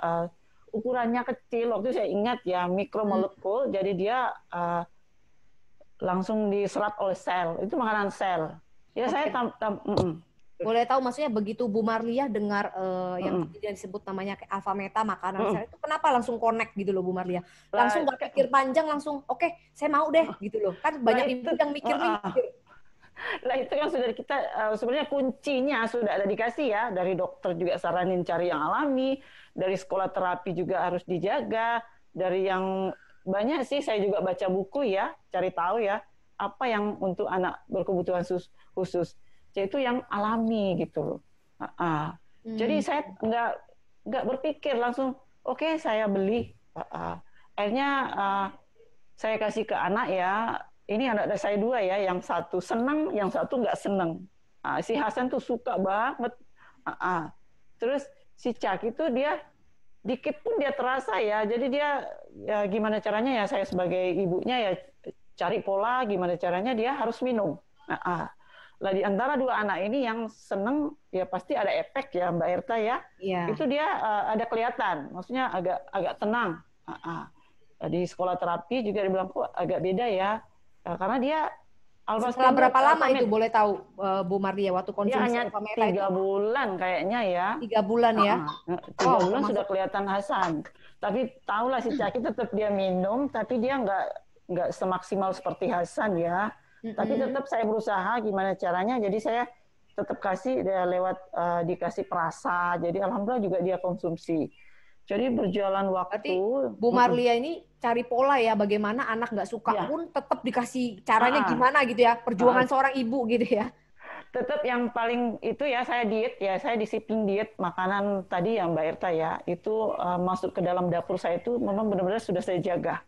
ukurannya kecil, waktu saya ingat ya, mikromolekul, jadi dia langsung diserap oleh sel, itu makanan sel. Ya saya boleh tahu maksudnya begitu Bu Marliah dengar yang tadi disebut namanya kayak alfa meta makanan sehat itu kenapa langsung connect gitu loh Bu Marliah? Langsung nggak pikir panjang, langsung oke, saya mau deh gitu loh. Kan banyak ibu yang mikir-mikir. Nah itu kan sudah kita sebenarnya kuncinya sudah ada dikasih ya, dari dokter juga saranin cari yang alami, dari sekolah terapi juga harus dijaga, dari yang banyak sih saya juga baca buku ya, cari tahu ya apa yang untuk anak berkebutuhan khusus, yaitu yang alami gitu loh. Jadi saya nggak berpikir langsung oke, saya beli. Akhirnya saya kasih ke anak ya. Ini anak saya 2 ya, yang satu senang, yang satu nggak senang. Si Hasan tuh suka banget. Terus si Cak itu dia dikit pun dia terasa ya. Jadi dia ya gimana caranya ya, saya sebagai ibunya ya cari pola gimana caranya dia harus minum. Lah di antara 2 anak ini yang senang ya pasti ada efek ya Mbak Erta ya. Itu dia ada kelihatan, maksudnya agak tenang. Di sekolah terapi juga dibilang kok agak beda ya. Karena dia setelah berapa lama itu boleh tahu Bu Marliah waktu konsumsi alfa meta itu? 3 bulan kayaknya ya. 3 bulan ya? 3 bulan sudah kelihatan Hasan. Tapi tahulah si Caki tetap dia minum, tapi dia nggak semaksimal seperti Hasan ya. Tapi tetap saya berusaha gimana caranya. Jadi saya tetap kasih dia lewat dikasih perasa. Jadi alhamdulillah juga dia konsumsi. Jadi berjalan waktu. Berarti Bu Marliah ini cari pola ya, bagaimana anak nggak suka pun tetap dikasih caranya gimana gitu ya, perjuangan seorang ibu gitu ya. Tetap yang paling itu ya saya diet ya, saya disiplin diet makanan tadi ya Mbak Erta ya, itu masuk ke dalam dapur saya itu memang benar-benar sudah saya jaga.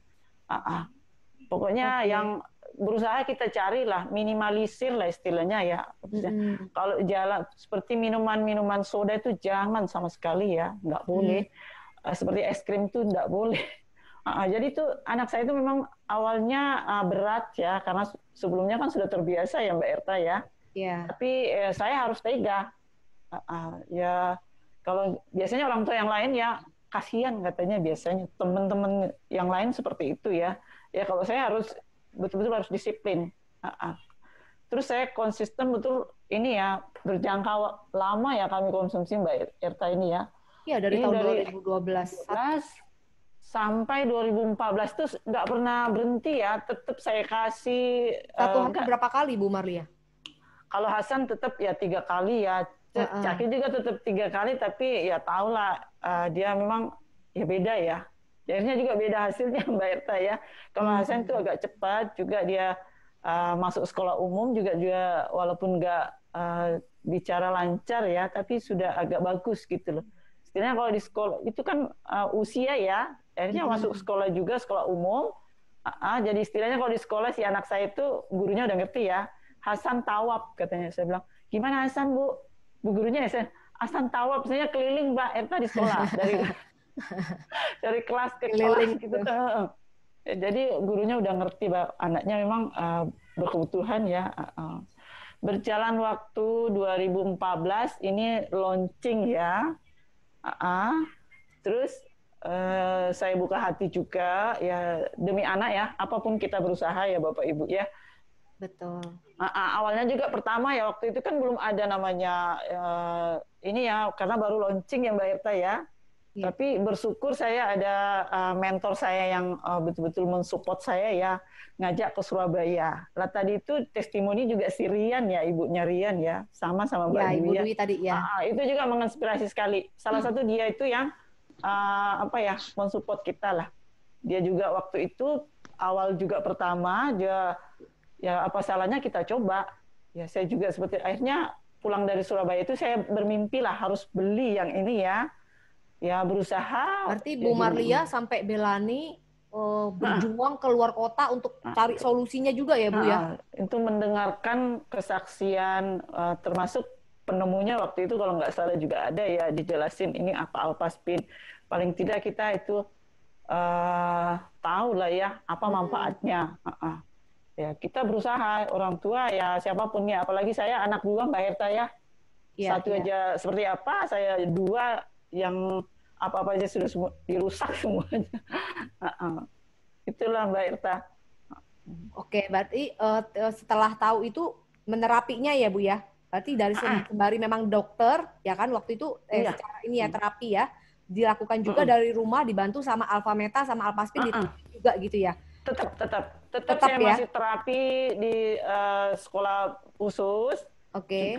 Pokoknya yang berusaha kita carilah, minimalisir lah istilahnya ya. Kalau jalan seperti minuman soda itu jangan sama sekali ya, nggak boleh. Seperti es krim itu nggak boleh. Jadi itu anak saya itu memang awalnya berat ya, karena sebelumnya kan sudah terbiasa ya Mbak Erta ya. Tapi saya harus tega. Ya kalau biasanya orang tua yang lain ya kasihan katanya, biasanya teman-teman yang lain seperti itu ya. Ya kalau saya harus betul-betul harus disiplin. Terus saya konsisten betul ini ya, berjangka lama ya kami konsumsi Mbak Erta ini ya. Iya, dari tahun 2012 sampai 2014 itu nggak pernah berhenti ya, tetap saya kasih. Satu hari berapa kali Bu Marliah? Kalau Hasan tetap ya 3 kali ya, Caki juga tetap 3 kali, tapi ya tahulah dia memang ya beda ya. Akhirnya juga beda hasilnya Mbak Erta ya. Kalau Hasan itu agak cepat, juga dia masuk sekolah umum juga walaupun nggak bicara lancar ya, tapi sudah agak bagus gitu loh. Istilahnya kalau di sekolah itu kan usia ya, akhirnya masuk sekolah juga, sekolah umum. Jadi istilahnya kalau di sekolah si anak saya itu gurunya udah ngerti ya, Hasan tawab katanya. Saya bilang, gimana Hasan Bu? Bu gurunya ya, Hasan tawab, saya keliling Mbak Erta di sekolah dari kelas ke kelas gitu. Jadi gurunya udah ngerti Mbak, anaknya memang berkebutuhan ya. Berjalan waktu 2014 ini launching ya. Terus saya buka hati juga ya, demi anak ya, apapun kita berusaha ya Bapak Ibu ya. Betul. Awalnya juga pertama ya waktu itu kan belum ada namanya ini ya, karena baru launching ya Mbak Erta ya. Tapi bersyukur saya ada mentor saya yang betul-betul mensupport saya ya, ngajak ke Surabaya. Lah tadi itu testimoni juga si Rian ya, ibunya Rian ya, sama Mbak Ibu Dwi ya. Dwi tadi ya. Itu juga menginspirasi sekali. Salah satu dia itu yang mensupport kita lah. Dia juga waktu itu awal juga pertama dia ya apa salahnya kita coba. Ya saya juga seperti akhirnya pulang dari Surabaya itu saya bermimpi lah harus beli yang ini ya. Ya berusaha. Berarti Bu Marliah sampai Belani berjuang keluar kota untuk cari solusinya juga ya Bu ya? Itu mendengarkan kesaksian termasuk penemunya waktu itu kalau nggak salah juga ada ya, dijelasin ini apa Alpaspin. Paling tidak kita itu tahu lah ya apa manfaatnya. Ya kita berusaha, orang tua ya siapapun ya, apalagi saya anak 2 Mbak Erta ya. Satu aja seperti apa, saya 2 yang apa-apa aja sudah dirusak semuanya. Itulah Mbak Erta. Oke, berarti setelah tahu itu menerapinya ya Bu ya? Berarti dari sembari memang dokter, ya kan, waktu itu Iya. secara ini ya terapi ya, dilakukan juga dari rumah, dibantu sama Alpha Meta sama Alphaspin juga gitu ya. Tetap saya ya? masih terapi di sekolah khusus. Oke.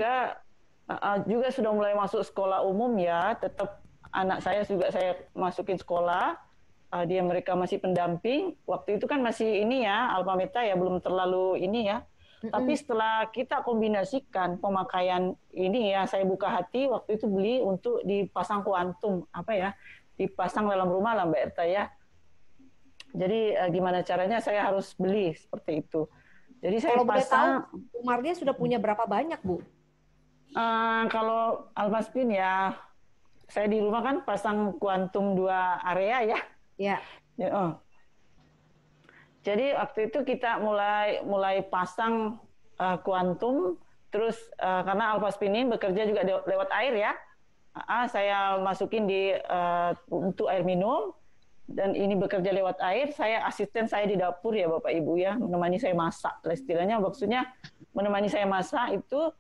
Juga sudah mulai masuk sekolah umum ya. Tetap anak saya juga saya masukin sekolah. Mereka masih pendamping. Waktu itu kan masih ini ya, Alpha Meta ya, belum terlalu ini ya. Tapi setelah kita kombinasikan pemakaian ini ya, saya buka hati waktu itu beli untuk dipasang kuantum, dipasang dalam rumah lah Mbak Erta ya. Jadi gimana caranya saya harus beli seperti itu. Jadi saya kalau pasang. Boleh tahu, Bu Marlia sudah punya berapa banyak Bu? Kalau Alphaspin ya, saya di rumah kan pasang kuantum 2 area ya. Ya. Jadi waktu itu kita mulai pasang kuantum, terus karena Alphaspin ini bekerja juga lewat air ya, saya masukin untuk air minum, dan ini bekerja lewat air. Asisten saya di dapur ya Bapak Ibu ya, menemani saya masak. Istilahnya maksudnya menemani saya masak itu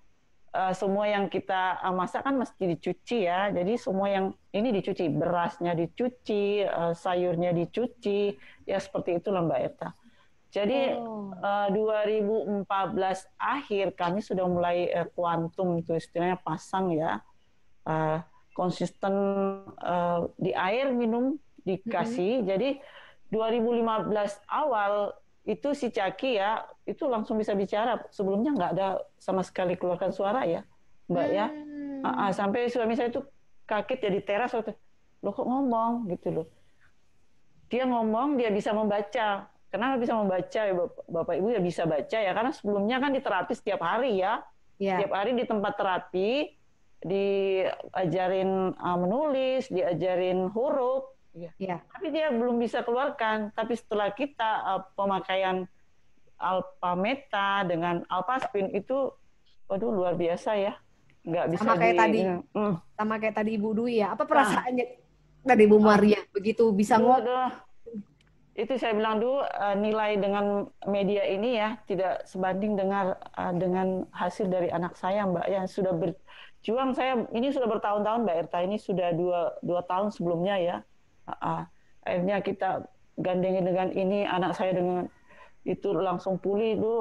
semua yang kita masak kan mesti dicuci ya. Jadi semua yang ini dicuci, berasnya dicuci, sayurnya dicuci, ya seperti itulah Mbak Eta. Jadi 2014 akhir kami sudah mulai kuantum itu istilahnya pasang ya, konsisten di air minum dikasih. Jadi 2015 awal itu si Caki ya, itu langsung bisa bicara. Sebelumnya nggak ada sama sekali keluarkan suara ya, Mbak ya. Sampai suami saya itu kaget ya di teras, loh kok ngomong gitu loh. Dia ngomong, dia bisa membaca. Kenapa bisa membaca ya Bapak Ibu ya, bisa baca ya, karena sebelumnya kan diterapi setiap hari ya. Setiap hari di tempat terapi, diajarin menulis, diajarin huruf. Ya. Tapi dia belum bisa keluarkan. Tapi setelah kita pemakaian Alpha Meta dengan Alphaspin itu, waduh luar biasa ya. Nggak bisa sama kayak tadi, sama kayak tadi Ibu Dwi ya. Apa perasaannya dari Bu Maria begitu bisa ngomong? Itu saya bilang dulu, nilai dengan media ini ya tidak sebanding dengan hasil dari anak saya Mbak yang sudah berjuang. Saya ini sudah bertahun-tahun Mbak Erta, ini sudah dua tahun sebelumnya ya. Akhirnya kita gandengin dengan ini, anak saya dengan itu langsung pulih itu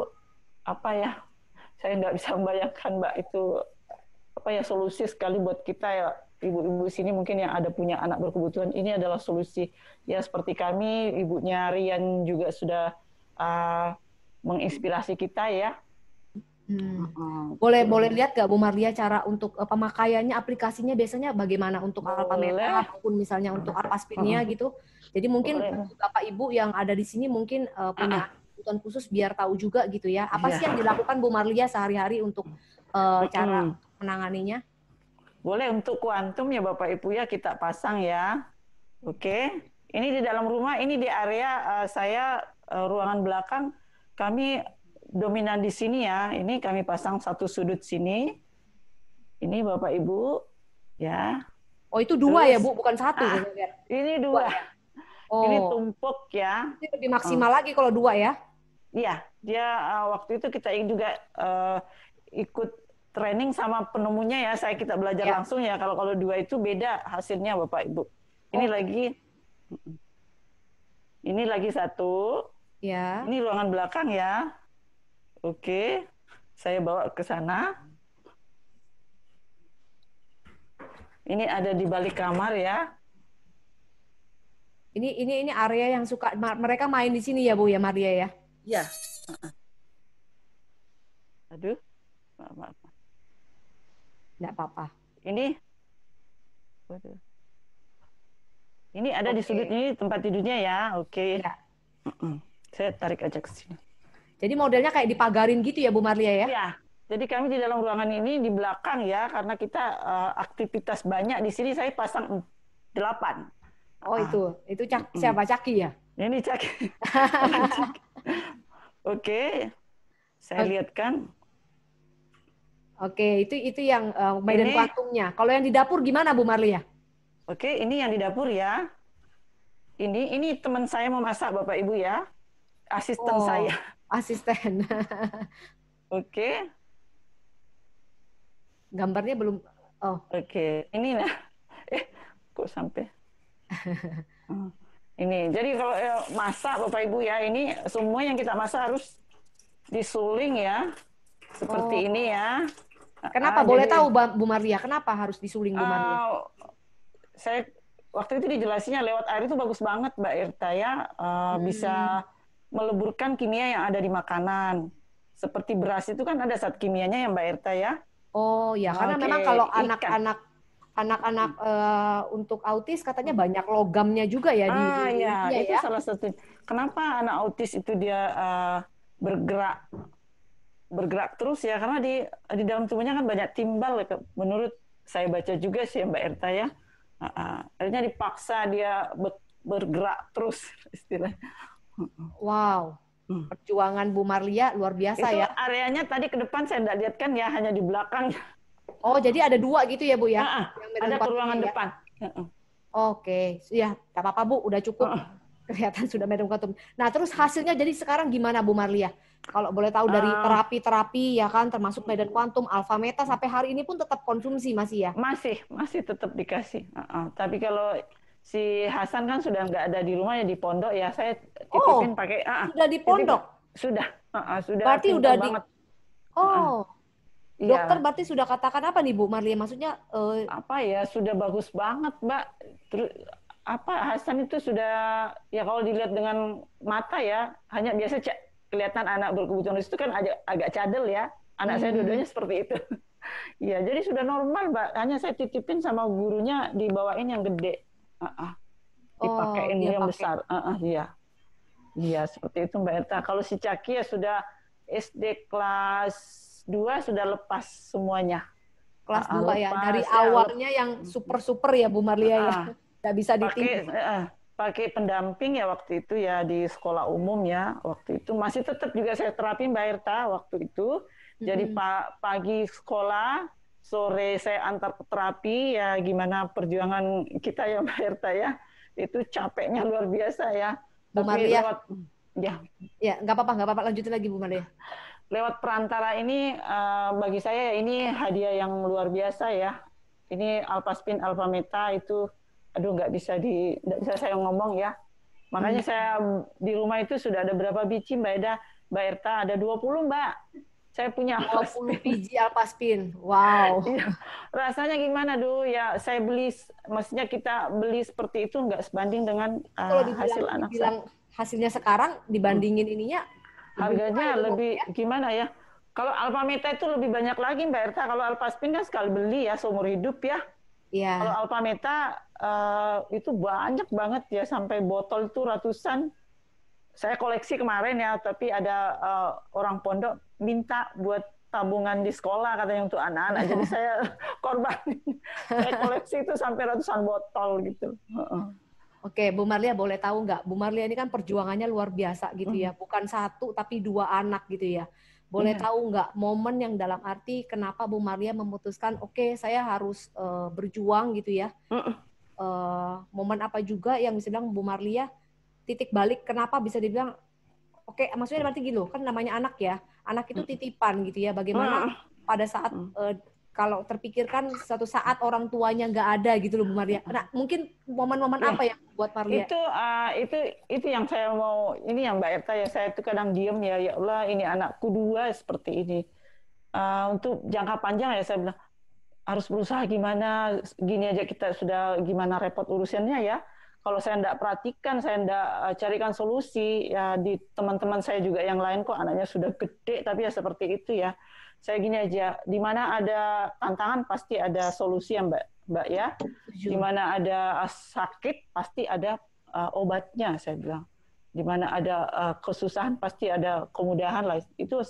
saya nggak bisa membayangkan Mbak, itu solusi sekali buat kita ya ibu-ibu sini mungkin yang ada punya anak berkebutuhan. Ini adalah solusi ya, seperti kami, ibunya Rian juga sudah menginspirasi kita ya. Boleh lihat nggak Bu Marlia cara untuk pemakaiannya, aplikasinya biasanya bagaimana untuk Alpha Meta ataupun misalnya untuk Alphaspin-nya gitu. Jadi mungkin Bapak Ibu yang ada di sini mungkin punya kebutuhan khusus biar tahu juga gitu ya. Apa sih yang dilakukan Bu Marlia sehari-hari untuk cara menanganinya? Boleh untuk kuantum ya Bapak Ibu ya, kita pasang ya. Oke. Ini di dalam rumah, ini di area saya ruangan belakang kami dominan di sini ya. Ini kami pasang satu sudut sini. Ini Bapak Ibu ya. Oh itu dua ya Bu, bukan satu. Ini dua. Ini tumpuk ya. Ini lebih maksimal lagi kalau dua ya. Iya, dia waktu itu kita juga ikut training sama penemunya ya. Kita belajar langsung ya. Kalau dua itu beda hasilnya Bapak Ibu. Ini lagi satu. Ya. Ini ruangan belakang ya. Oke, saya bawa ke sana. Ini ada di balik kamar ya. Ini area yang suka mereka main di sini ya Bu ya Maria ya. Iya. Aduh, maaf. Nggak apa-apa. Ini ada di sudut ini tempat tidurnya ya. Oke. Ya. Saya tarik aja ke sini. Jadi modelnya kayak dipagarin gitu ya Bu Marlia ya? Iya. Jadi kami di dalam ruangan ini di belakang ya, karena kita aktivitas banyak di sini. Saya pasang 8. Oh itu siapa Caki ya? Ini Caki. Oke. Saya lihatkan. Oke, itu yang medan kuantumnya. Kalau yang di dapur gimana Bu Marlia? Oke, ini yang di dapur ya. Ini teman saya memasak Bapak Ibu ya. Asisten saya. Asisten. Oke. Gambarnya belum. Oh. Oke, ini nah. Kok sampai? Ini. Jadi kalau masak Bapak Ibu ya, ini semua yang kita masak harus disuling ya. Seperti ini ya. Kenapa? Boleh tahu Bu Marlia, kenapa harus disuling Bu Marlia? Saya waktu itu dijelasinnya lewat air itu bagus banget Mbak Irta ya. Bisa meleburkan kimia yang ada di makanan. Seperti beras itu kan ada zat kimianya ya Mbak Irta ya. Oh ya, karena memang kalau anak-anak untuk autis katanya banyak logamnya juga ya di ya, itu salah satu. Kenapa anak autis itu dia bergerak terus ya, karena di dalam tubuhnya kan banyak timbal. Menurut saya baca juga sih Mbak Irta ya. Akhirnya dipaksa dia bergerak terus istilahnya. Wow. Perjuangan Bu Marlia luar biasa itu ya. Areanya tadi ke depan saya tidak lihat kan ya, hanya di belakang. Oh, jadi ada 2 gitu ya Bu ya? Ada ke ruangan depan. Oke, ya nggak apa-apa Bu, udah cukup. Kelihatan sudah medium kuantum. Nah, terus hasilnya jadi sekarang gimana Bu Marlia? Kalau boleh tahu dari terapi-terapi ya kan, termasuk medan kuantum, alfa meta sampai hari ini pun tetap konsumsi masih ya? Masih tetap dikasih. Tapi kalau si Hasan kan sudah nggak ada di rumah ya, di pondok ya, saya titipin pakai. Sudah di pondok? Sudah. Berarti udah banget. Dokter berarti sudah katakan apa nih Bu Marlia? Maksudnya apa ya, sudah bagus banget Mbak. Terus Hasan itu sudah ya, kalau dilihat dengan mata ya, hanya biasa kelihatan anak berkebutuhan khusus itu kan agak cadel ya. Anak saya dua-duanya seperti itu. Ya, jadi sudah normal Mbak. Hanya saya titipin sama gurunya dibawain yang gede. Dipakein yang besar. Iya, seperti itu Mbak Erta. Kalau si Caki ya sudah SD kelas 2 sudah lepas semuanya. Kelas 2 ya. Dari awalnya yang super-super ya Bu Marlia ya. Nggak bisa pakai pendamping ya waktu itu ya, di sekolah umum ya. Waktu itu masih tetap juga saya terapi Mbak Erta waktu itu. Jadi pagi sekolah, sore saya antar ke terapi ya. Gimana perjuangan kita ya Mbak Erta ya. Itu capeknya luar biasa ya. Bu Marlia. Ya, nggak apa-apa, lanjutin lagi Bu Marlia. Lewat perantara ini bagi saya ini hadiah yang luar biasa ya. Ini Alphaspin, Alpha Meta itu nggak bisa saya ngomong ya. Makanya saya di rumah itu sudah ada berapa biji Mbak Erta? Ada 20 Mbak. Saya punya 20 biji Alphaspin. Wow. Iya. Rasanya gimana ya, saya beli, maksudnya kita beli seperti itu nggak sebanding dengan hasil anak saya. Hasilnya sekarang dibandingin ininya harganya lebih gimana ya? Kalau Alpha Meta itu lebih banyak lagi Mbak Erta. Kalau Alphaspin kan sekali beli ya seumur hidup ya. Iya. Kalau Alpha Meta itu banyak banget ya, sampai botol itu ratusan. Saya koleksi kemarin ya, tapi ada orang pondok minta buat tabungan di sekolah katanya untuk anak-anak. Jadi saya korbanin. Saya koleksi itu sampai ratusan botol gitu. Oke, Bu Marlia boleh tahu nggak? Bu Marlia ini kan perjuangannya luar biasa gitu ya. Bukan 1 tapi 2 anak gitu ya. Boleh tahu nggak momen yang dalam arti kenapa Bu Marlia memutuskan oke, saya harus berjuang gitu ya. Momen apa juga yang bisa bilang Bu Marlia titik balik kenapa bisa dibilang oke, maksudnya berarti gitu kan, namanya anak ya. Anak itu titipan gitu ya. Bagaimana pada saat kalau terpikirkan suatu saat orang tuanya nggak ada gitu loh Bu Marlia. Nah, mungkin momen-momen apa yang buat Marlia? Itu yang saya mau, ini yang Mbak Erta ya, saya tuh kadang diem ya Allah, ini anakku 2 seperti ini. Untuk jangka panjang ya saya bilang harus berusaha gimana, gini aja kita sudah gimana repot urusannya ya. Kalau saya enggak perhatikan, saya enggak carikan solusi ya, di teman-teman saya juga yang lain kok anaknya sudah gede tapi ya seperti itu ya. Saya gini aja, di mana ada tantangan pasti ada solusi ya Mbak ya. Di mana ada sakit pasti ada obatnya saya bilang. Di mana ada kesusahan pasti ada kemudahan lah. Itu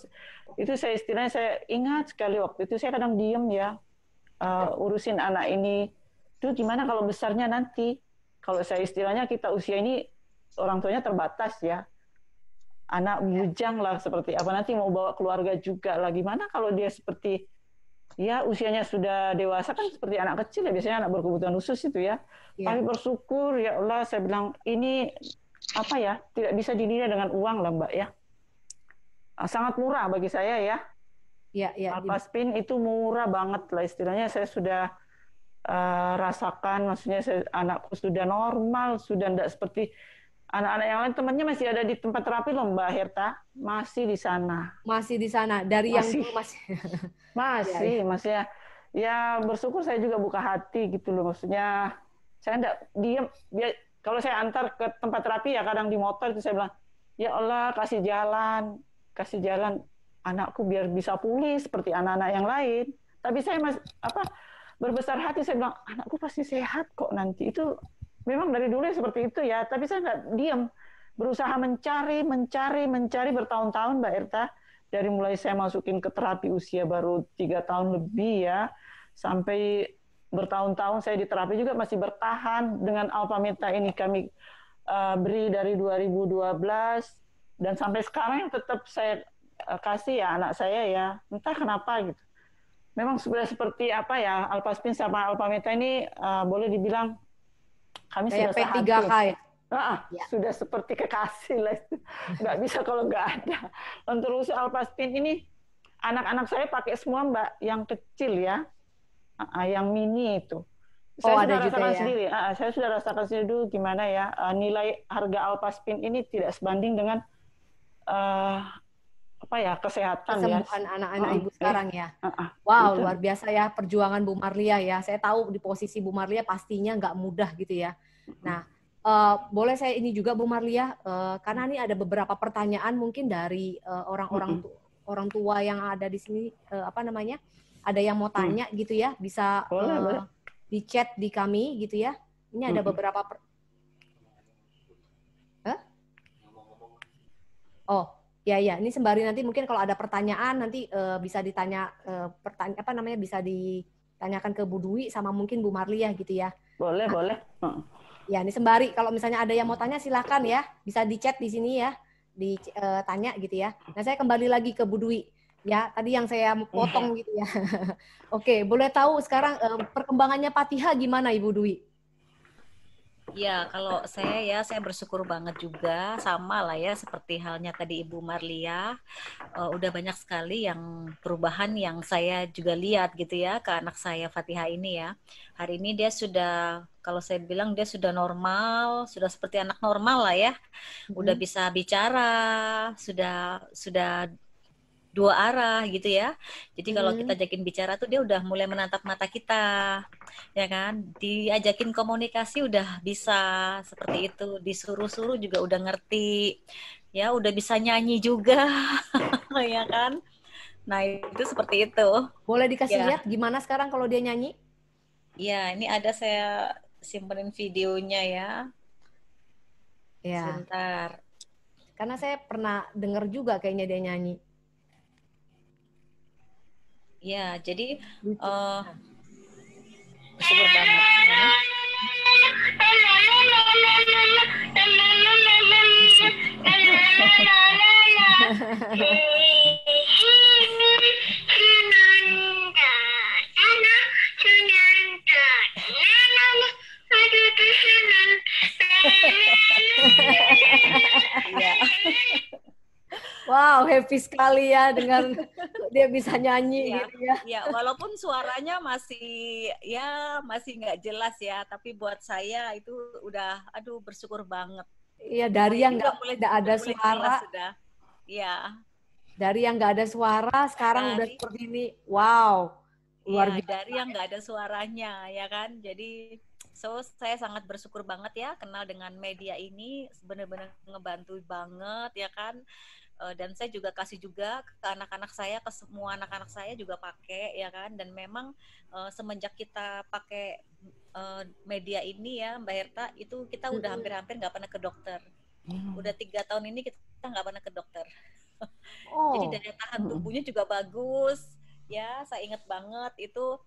saya istilahnya saya ingat sekali waktu itu saya kadang diem ya, urusin anak ini. Tuh gimana kalau besarnya nanti? Kalau saya istilahnya kita usia ini orang tuanya terbatas ya. Anak bujang lah seperti apa, nanti mau bawa keluarga juga lah, gimana kalau dia seperti ya usianya sudah dewasa kan seperti anak kecil ya, biasanya anak berkebutuhan khusus itu ya. Kami bersyukur ya Allah, saya bilang ini apa ya, tidak bisa dinilai dengan uang lah Mbak ya. Sangat murah bagi saya ya. Iya, iya. Alpaspin itu murah banget lah istilahnya. Saya sudah rasakan, maksudnya anakku sudah normal, sudah tidak seperti anak-anak yang lain. Temannya masih ada di tempat terapi loh Mbak Herta, masih di sana. Masih di sana dari yang Masih. dulu masih. Masih, Ya, masih ya. Ya bersyukur saya juga buka hati gitu loh. Maksudnya saya enggak diam. Kalau saya antar ke tempat terapi ya kadang di motor itu saya bilang, ya Allah kasih jalan anakku biar bisa pulih seperti anak-anak yang lain. Tapi saya berbesar hati saya bilang anakku pasti sehat kok nanti. Itu memang dari dulu seperti itu ya. Tapi saya enggak diam, berusaha mencari bertahun-tahun Mbak Erta. Dari mulai saya masukin ke terapi usia baru 3 tahun lebih ya, sampai bertahun-tahun saya di terapi juga masih bertahan dengan Alpha Meta ini kami beri dari 2012 dan sampai sekarang tetap saya kasih ya anak saya ya, entah kenapa gitu. Memang sudah seperti apa ya, Alpaspin sama Alpha Meta ini boleh dibilang kami kayak sudah P3K sehati. ya. Ya. Sudah seperti kekasih lah. Nggak bisa kalau nggak ada. Untuk usia Alpaspin ini, anak-anak saya pakai semua Mbak, yang kecil ya, yang mini itu. Saya sudah rasakan sendiri. Saya sudah rasakan sendiri dulu gimana ya, nilai harga Alpaspin ini tidak sebanding dengan kesehatan kesembuhan anak-anak ibu sekarang ya. itu. Wow, luar biasa ya perjuangan Bu Marlia ya. Saya tahu di posisi Bu Marlia pastinya nggak mudah gitu ya. Nah, boleh saya ini juga Bu Marlia, karena ini ada beberapa pertanyaan mungkin dari orang tua yang ada di sini, ada yang mau tanya gitu ya, bisa di chat di kami gitu ya. Ini ada beberapa ya, ini sembari nanti mungkin kalau ada pertanyaan nanti bisa ditanya bisa ditanyakan ke Bu Dwi sama mungkin Bu Marlia gitu ya. Boleh. Ya, ini sembari kalau misalnya ada yang mau tanya silakan ya, bisa di chat di sini ya, ditanya gitu ya. Nah, saya kembali lagi ke Bu Dwi. Ya, tadi yang saya potong gitu ya. Oke, boleh tahu sekarang perkembangannya Fatihah gimana Ibu Dwi? Ya, kalau saya bersyukur banget juga, sama lah ya seperti halnya tadi Ibu Marlia, udah banyak sekali yang perubahan yang saya juga lihat gitu ya ke anak saya Fatihah ini ya. Hari ini dia sudah, kalau saya bilang dia sudah normal, sudah seperti anak normal lah ya, udah bisa bicara, sudah dua arah gitu ya. Jadi kalau kita ajakin bicara tuh dia udah mulai menatap mata kita, ya kan? Diajakin komunikasi udah bisa seperti itu. Disuruh-suruh juga udah ngerti, ya udah bisa nyanyi juga, ya kan? Nah itu seperti itu. Boleh dikasih lihat gimana sekarang kalau dia nyanyi? Ya, ini ada saya simpenin videonya ya. Ya. Sebentar. Karena saya pernah dengar juga kayaknya dia nyanyi. Ya, jadi bersyukur banget. Wow, happy sekali ya dengan dia bisa nyanyi gitu ya. Ya, walaupun suaranya masih nggak jelas ya, tapi buat saya itu udah, bersyukur banget. Iya, dari yang nggak ada suara. Iya. Dari yang nggak ada suara, sekarang udah seperti ini. Wow, luar biasa. Dari yang nggak ada suaranya, ya kan. Jadi, saya sangat bersyukur banget ya kenal dengan media ini, benar-benar ngebantu banget ya kan. Dan saya juga kasih juga ke anak-anak saya, ke semua anak-anak saya juga pakai ya kan. Dan memang semenjak kita pakai media ini ya Mbak Herta, itu kita udah hampir-hampir nggak pernah ke dokter. Udah 3 tahun ini kita nggak pernah ke dokter. Jadi daya tahan tubuhnya juga bagus ya. Saya ingat banget itu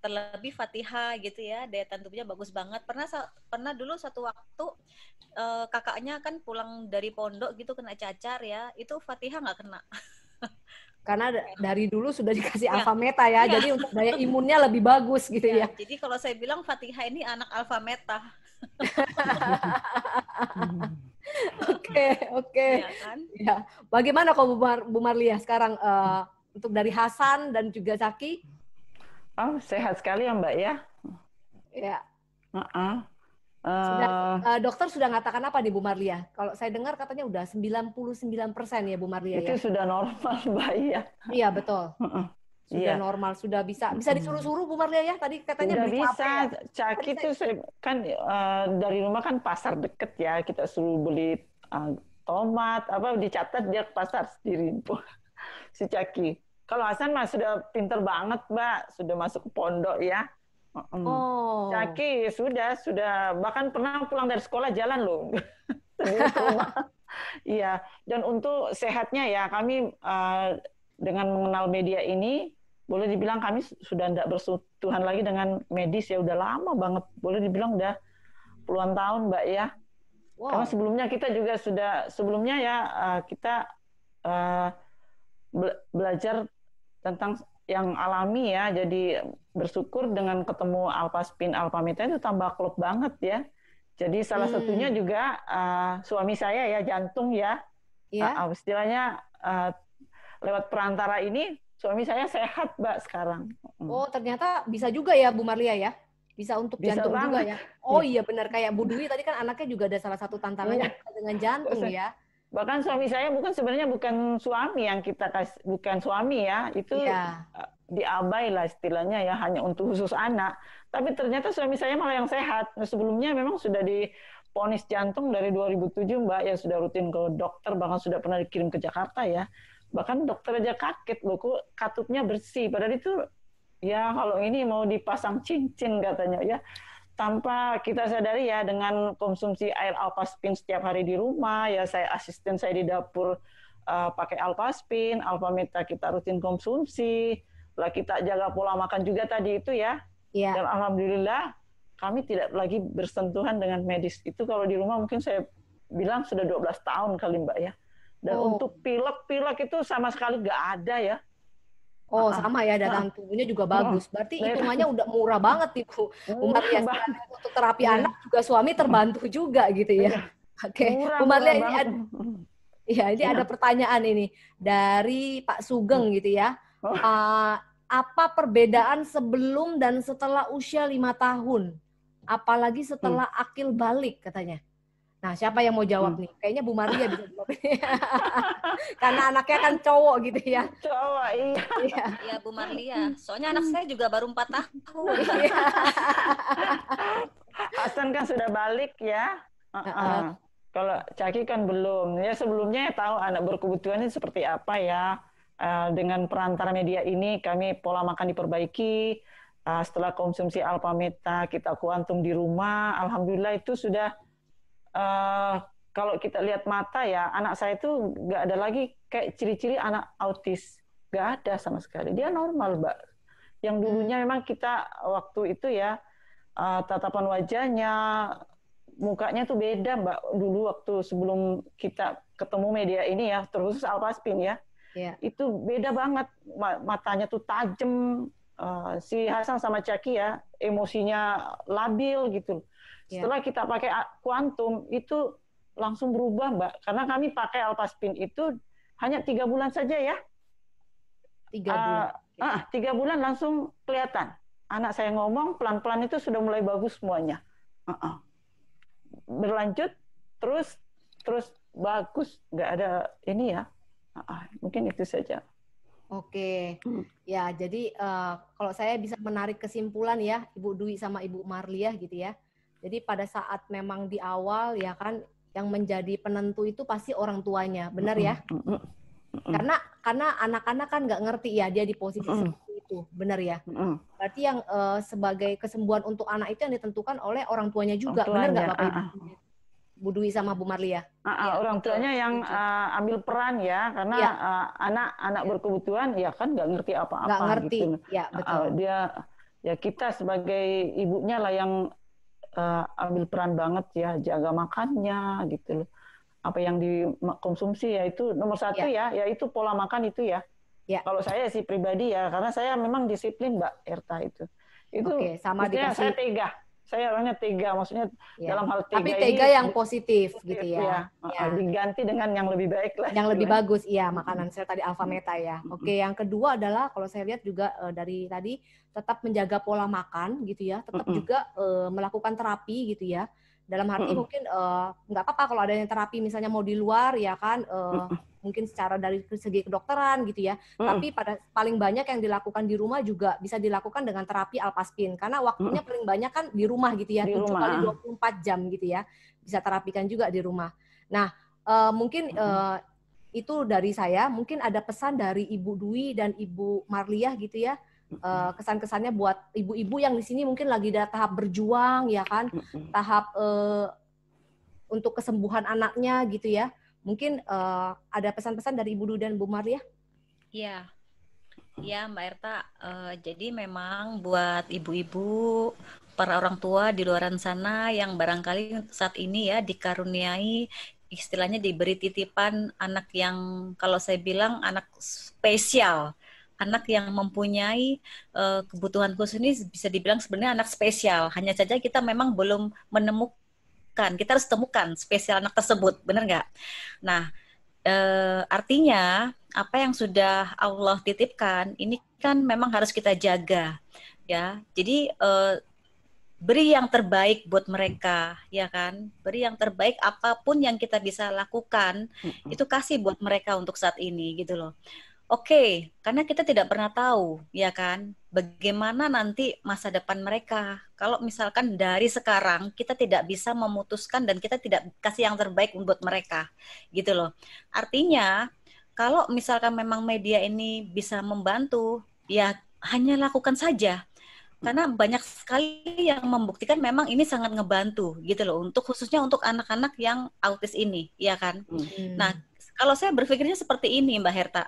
terlebih Fatihah gitu ya, daya tahan tubuhnya bagus banget. Pernah dulu satu waktu kakaknya kan pulang dari pondok gitu kena cacar ya, itu Fatihah nggak kena. Karena dari dulu sudah dikasih Alpha Meta ya, jadi untuk daya imunnya lebih bagus gitu ya. Jadi kalau saya bilang Fatihah ini anak Alpha Meta. Oke. Ya, kan? Ya. Bagaimana kok Bu Marlia sekarang Untuk dari Hasan dan juga Zaki. Oh, sehat sekali ya Mbak ya. Ya. Sudah, dokter sudah mengatakan apa nih Bu Marlia? Kalau saya dengar katanya udah 99% ya Bu Marlia itu ya. Itu sudah normal Mbak ya. Iya betul. Sudah normal, sudah bisa disuruh-suruh Bu Marlia ya. Tadi katanya udah beli bisa. ya? Caki itu kan dari rumah kan pasar deket ya. Kita suruh beli tomat, dicatat dia ke pasar sendiri si Caki. Kalau Hasan mah sudah pinter banget Mbak, sudah masuk ke pondok ya. Caki sudah bahkan pernah pulang dari sekolah jalan loh. Iya, dan untuk sehatnya ya kami dengan mengenal media ini boleh dibilang kami sudah tidak bersentuhan lagi dengan medis ya, udah lama banget, boleh dibilang udah puluhan tahun Mbak ya. Wow. Karena sebelumnya kita juga kita belajar tentang yang alami ya, jadi bersyukur dengan ketemu Alpaspin, Alpameta itu tambah klop banget ya. Jadi salah satunya juga suami saya ya, jantung ya. Istilahnya lewat perantara ini suami saya sehat Mbak sekarang. Oh ternyata bisa juga ya Bu Marlia ya? Bisa untuk jantung juga ya? Oh iya benar, kayak Bu Dwi tadi kan anaknya juga ada salah satu tantangannya dengan jantung ya. Bahkan suami saya sebenarnya bukan suami yang kita kasih, bukan suami ya, itu diabai lah istilahnya ya, hanya untuk khusus anak. Tapi ternyata suami saya malah yang sehat. Sebelumnya memang sudah divonis jantung dari 2007 Mbak, ya sudah rutin ke dokter, bahkan sudah pernah dikirim ke Jakarta ya. Bahkan dokter aja kaget loh, kok katupnya bersih. Padahal itu ya kalau ini mau dipasang cincin katanya ya. Tanpa kita sadari ya, dengan konsumsi air Alpaspin setiap hari di rumah, ya asisten saya di dapur pakai Alpaspin, Alpameta kita rutin konsumsi, lah kita jaga pola makan juga tadi itu ya. Dan alhamdulillah kami tidak lagi bersentuhan dengan medis. Itu kalau di rumah mungkin saya bilang sudah 12 tahun kali Mbak ya. Dan untuk pilek itu sama sekali nggak ada ya. Oh sama ya, daya tubuhnya juga bagus. Berarti hitungannya udah murah banget Ibu. Bu Marlia, untuk terapi anak juga suami terbantu juga gitu ya. Oke, Bu Marlia ini ada pertanyaan ini dari Pak Sugeng gitu ya. Apa perbedaan sebelum dan setelah usia 5 tahun? Apalagi setelah akil balik katanya. Nah, siapa yang mau jawab nih? Kayaknya Bu Marlia bisa jawab. Karena anaknya kan cowok gitu ya. Cowok, iya. Iya, Bu Marlia. Soalnya anak saya juga baru 4 tahun. Hasan kan sudah balik ya. Kalau Caki kan belum. Ya sebelumnya tahu anak berkebutuhan ini seperti apa ya. Dengan perantara media ini kami pola makan diperbaiki. Setelah konsumsi Alpameta, kita kuantum di rumah. Alhamdulillah itu sudah kalau kita lihat mata ya, anak saya itu nggak ada lagi kayak ciri-ciri anak autis, nggak ada sama sekali. Dia normal Mbak. Yang dulunya memang kita waktu itu ya tatapan wajahnya, mukanya tuh beda Mbak. Dulu waktu sebelum kita ketemu media ini ya, terkhusus Alpaspin ya, itu beda banget. Matanya tuh tajam. Si Hasan sama Caki ya, emosinya labil gitu. Setelah kita pakai kuantum itu langsung berubah Mbak, karena kami pakai Alpaspin itu hanya 3 bulan saja ya. 3 bulan. 3 bulan langsung kelihatan. Anak saya ngomong pelan-pelan itu sudah mulai bagus semuanya. Berlanjut terus bagus, nggak ada ini ya. Mungkin itu saja. Oke, ya jadi kalau saya bisa menarik kesimpulan ya, Ibu Dwi sama Ibu Marlia gitu ya. Jadi pada saat memang di awal ya kan yang menjadi penentu itu pasti orang tuanya, benar ya? Karena anak-anak kan nggak ngerti ya dia di posisi seperti itu, benar ya? Berarti yang sebagai kesembuhan untuk anak itu yang ditentukan oleh orang tuanya juga, benar nggak Bapak Ibu? Bu Dwi sama Bu Marlia? Orang tuanya yang ambil peran ya, karena anak berkebutuhan ya kan nggak ngerti apa-apa. Nggak ngerti, gitu. Ya betul. Dia kita sebagai ibunya lah yang ambil peran banget ya, jaga makannya gitu loh. Apa yang dikonsumsi ya itu nomor 1 ya, yaitu pola makan itu ya. Kalau saya sih pribadi ya, karena saya memang disiplin Mbak Erta itu. Itu sama dikasih. Saya saya orangnya tega, maksudnya dalam hal tega tapi tega ini, yang positif gitu ya. Diganti dengan yang lebih baik lah. Yang lebih bagus, iya, makanan sel tadi alfa meta ya. Oke, yang kedua adalah kalau saya lihat juga dari tadi tetap menjaga pola makan gitu ya, tetap juga melakukan terapi gitu ya. Dalam arti mungkin nggak apa-apa kalau ada yang terapi misalnya mau di luar ya kan, mungkin secara dari segi kedokteran gitu ya. Tapi paling banyak yang dilakukan di rumah juga bisa dilakukan dengan terapi alpaspin karena waktunya paling banyak kan di rumah gitu ya, 7 kali 24 jam gitu ya. Bisa terapikan juga di rumah. Nah, mungkin itu dari saya. Mungkin ada pesan dari Ibu Dwi dan Ibu Marliah gitu ya. Kesan-kesannya buat ibu-ibu yang di sini mungkin lagi ada tahap berjuang ya kan, tahap untuk kesembuhan anaknya gitu ya. Mungkin ada pesan-pesan dari Ibu Dwi dan Bu Marliah? Iya, ya Mbak Erta. Jadi memang buat ibu-ibu, para orang tua di luar sana yang barangkali saat ini ya dikaruniai, istilahnya diberi titipan anak yang kalau saya bilang anak spesial. Anak yang mempunyai kebutuhan khusus ini bisa dibilang sebenarnya anak spesial. Hanya saja kita memang belum menemukan. Kita harus temukan spesial anak tersebut, benar nggak? Nah, artinya apa yang sudah Allah titipkan ini kan memang harus kita jaga, ya. Jadi beri yang terbaik buat mereka, ya kan? Beri yang terbaik apapun yang kita bisa lakukan, itu kasih buat mereka untuk saat ini, gitu loh. Oke, karena kita tidak pernah tahu, ya kan, bagaimana nanti masa depan mereka. Kalau misalkan dari sekarang kita tidak bisa memutuskan dan kita tidak kasih yang terbaik buat mereka, gitu loh. Artinya, kalau misalkan memang media ini bisa membantu, ya hanya lakukan saja. Karena banyak sekali yang membuktikan memang ini sangat ngebantu, gitu loh, khususnya untuk anak-anak yang autis ini, ya kan. Nah, kalau saya berpikirnya seperti ini, Mbak Herta.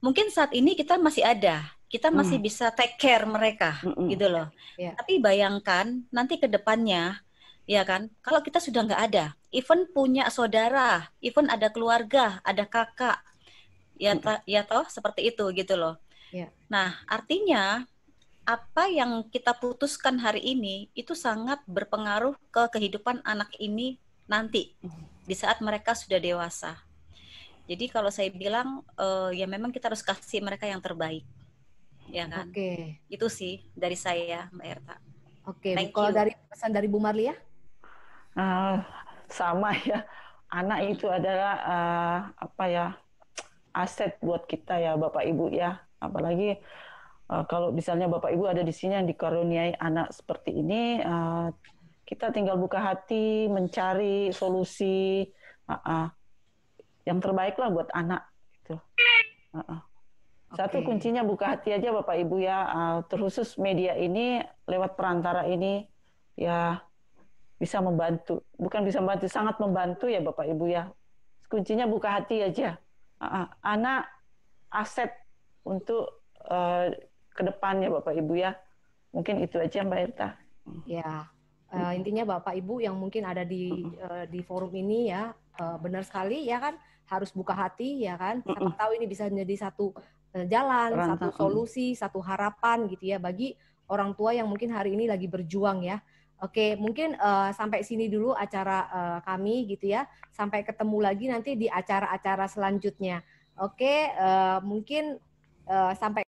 Mungkin saat ini kita masih ada, kita masih bisa take care mereka, gitu loh. Tapi bayangkan nanti ke depannya, ya kan, kalau kita sudah nggak ada, even punya saudara, even ada keluarga, ada kakak, ya toh seperti itu, gitu loh. Nah, artinya apa yang kita putuskan hari ini itu sangat berpengaruh ke kehidupan anak ini nanti di saat mereka sudah dewasa. Jadi kalau saya bilang ya memang kita harus kasih mereka yang terbaik, ya kan? Itu sih dari saya, Mbak Erta. Kalau dari pesan dari Bu Marliah? Sama ya, anak itu adalah aset buat kita ya Bapak Ibu ya. Apalagi kalau misalnya Bapak Ibu ada di sini yang dikaruniai anak seperti ini, kita tinggal buka hati mencari solusi. Yang terbaik lah buat anak gitu. Satu kuncinya buka hati aja Bapak Ibu ya, terkhusus media ini lewat perantara ini ya bisa membantu, bukan bisa membantu, sangat membantu ya Bapak Ibu ya. Kuncinya buka hati aja. Anak aset untuk kedepannya Bapak Ibu ya. Mungkin itu aja Mbak Erta. Ya. Intinya Bapak Ibu yang mungkin ada di forum ini ya, benar sekali ya kan, harus buka hati ya kan. Siapa tahu ini bisa menjadi satu jalan, satu solusi, satu harapan gitu ya bagi orang tua yang mungkin hari ini lagi berjuang ya. Oke, mungkin sampai sini dulu acara kami gitu ya. Sampai ketemu lagi nanti di acara-acara selanjutnya. Oke, mungkin sampai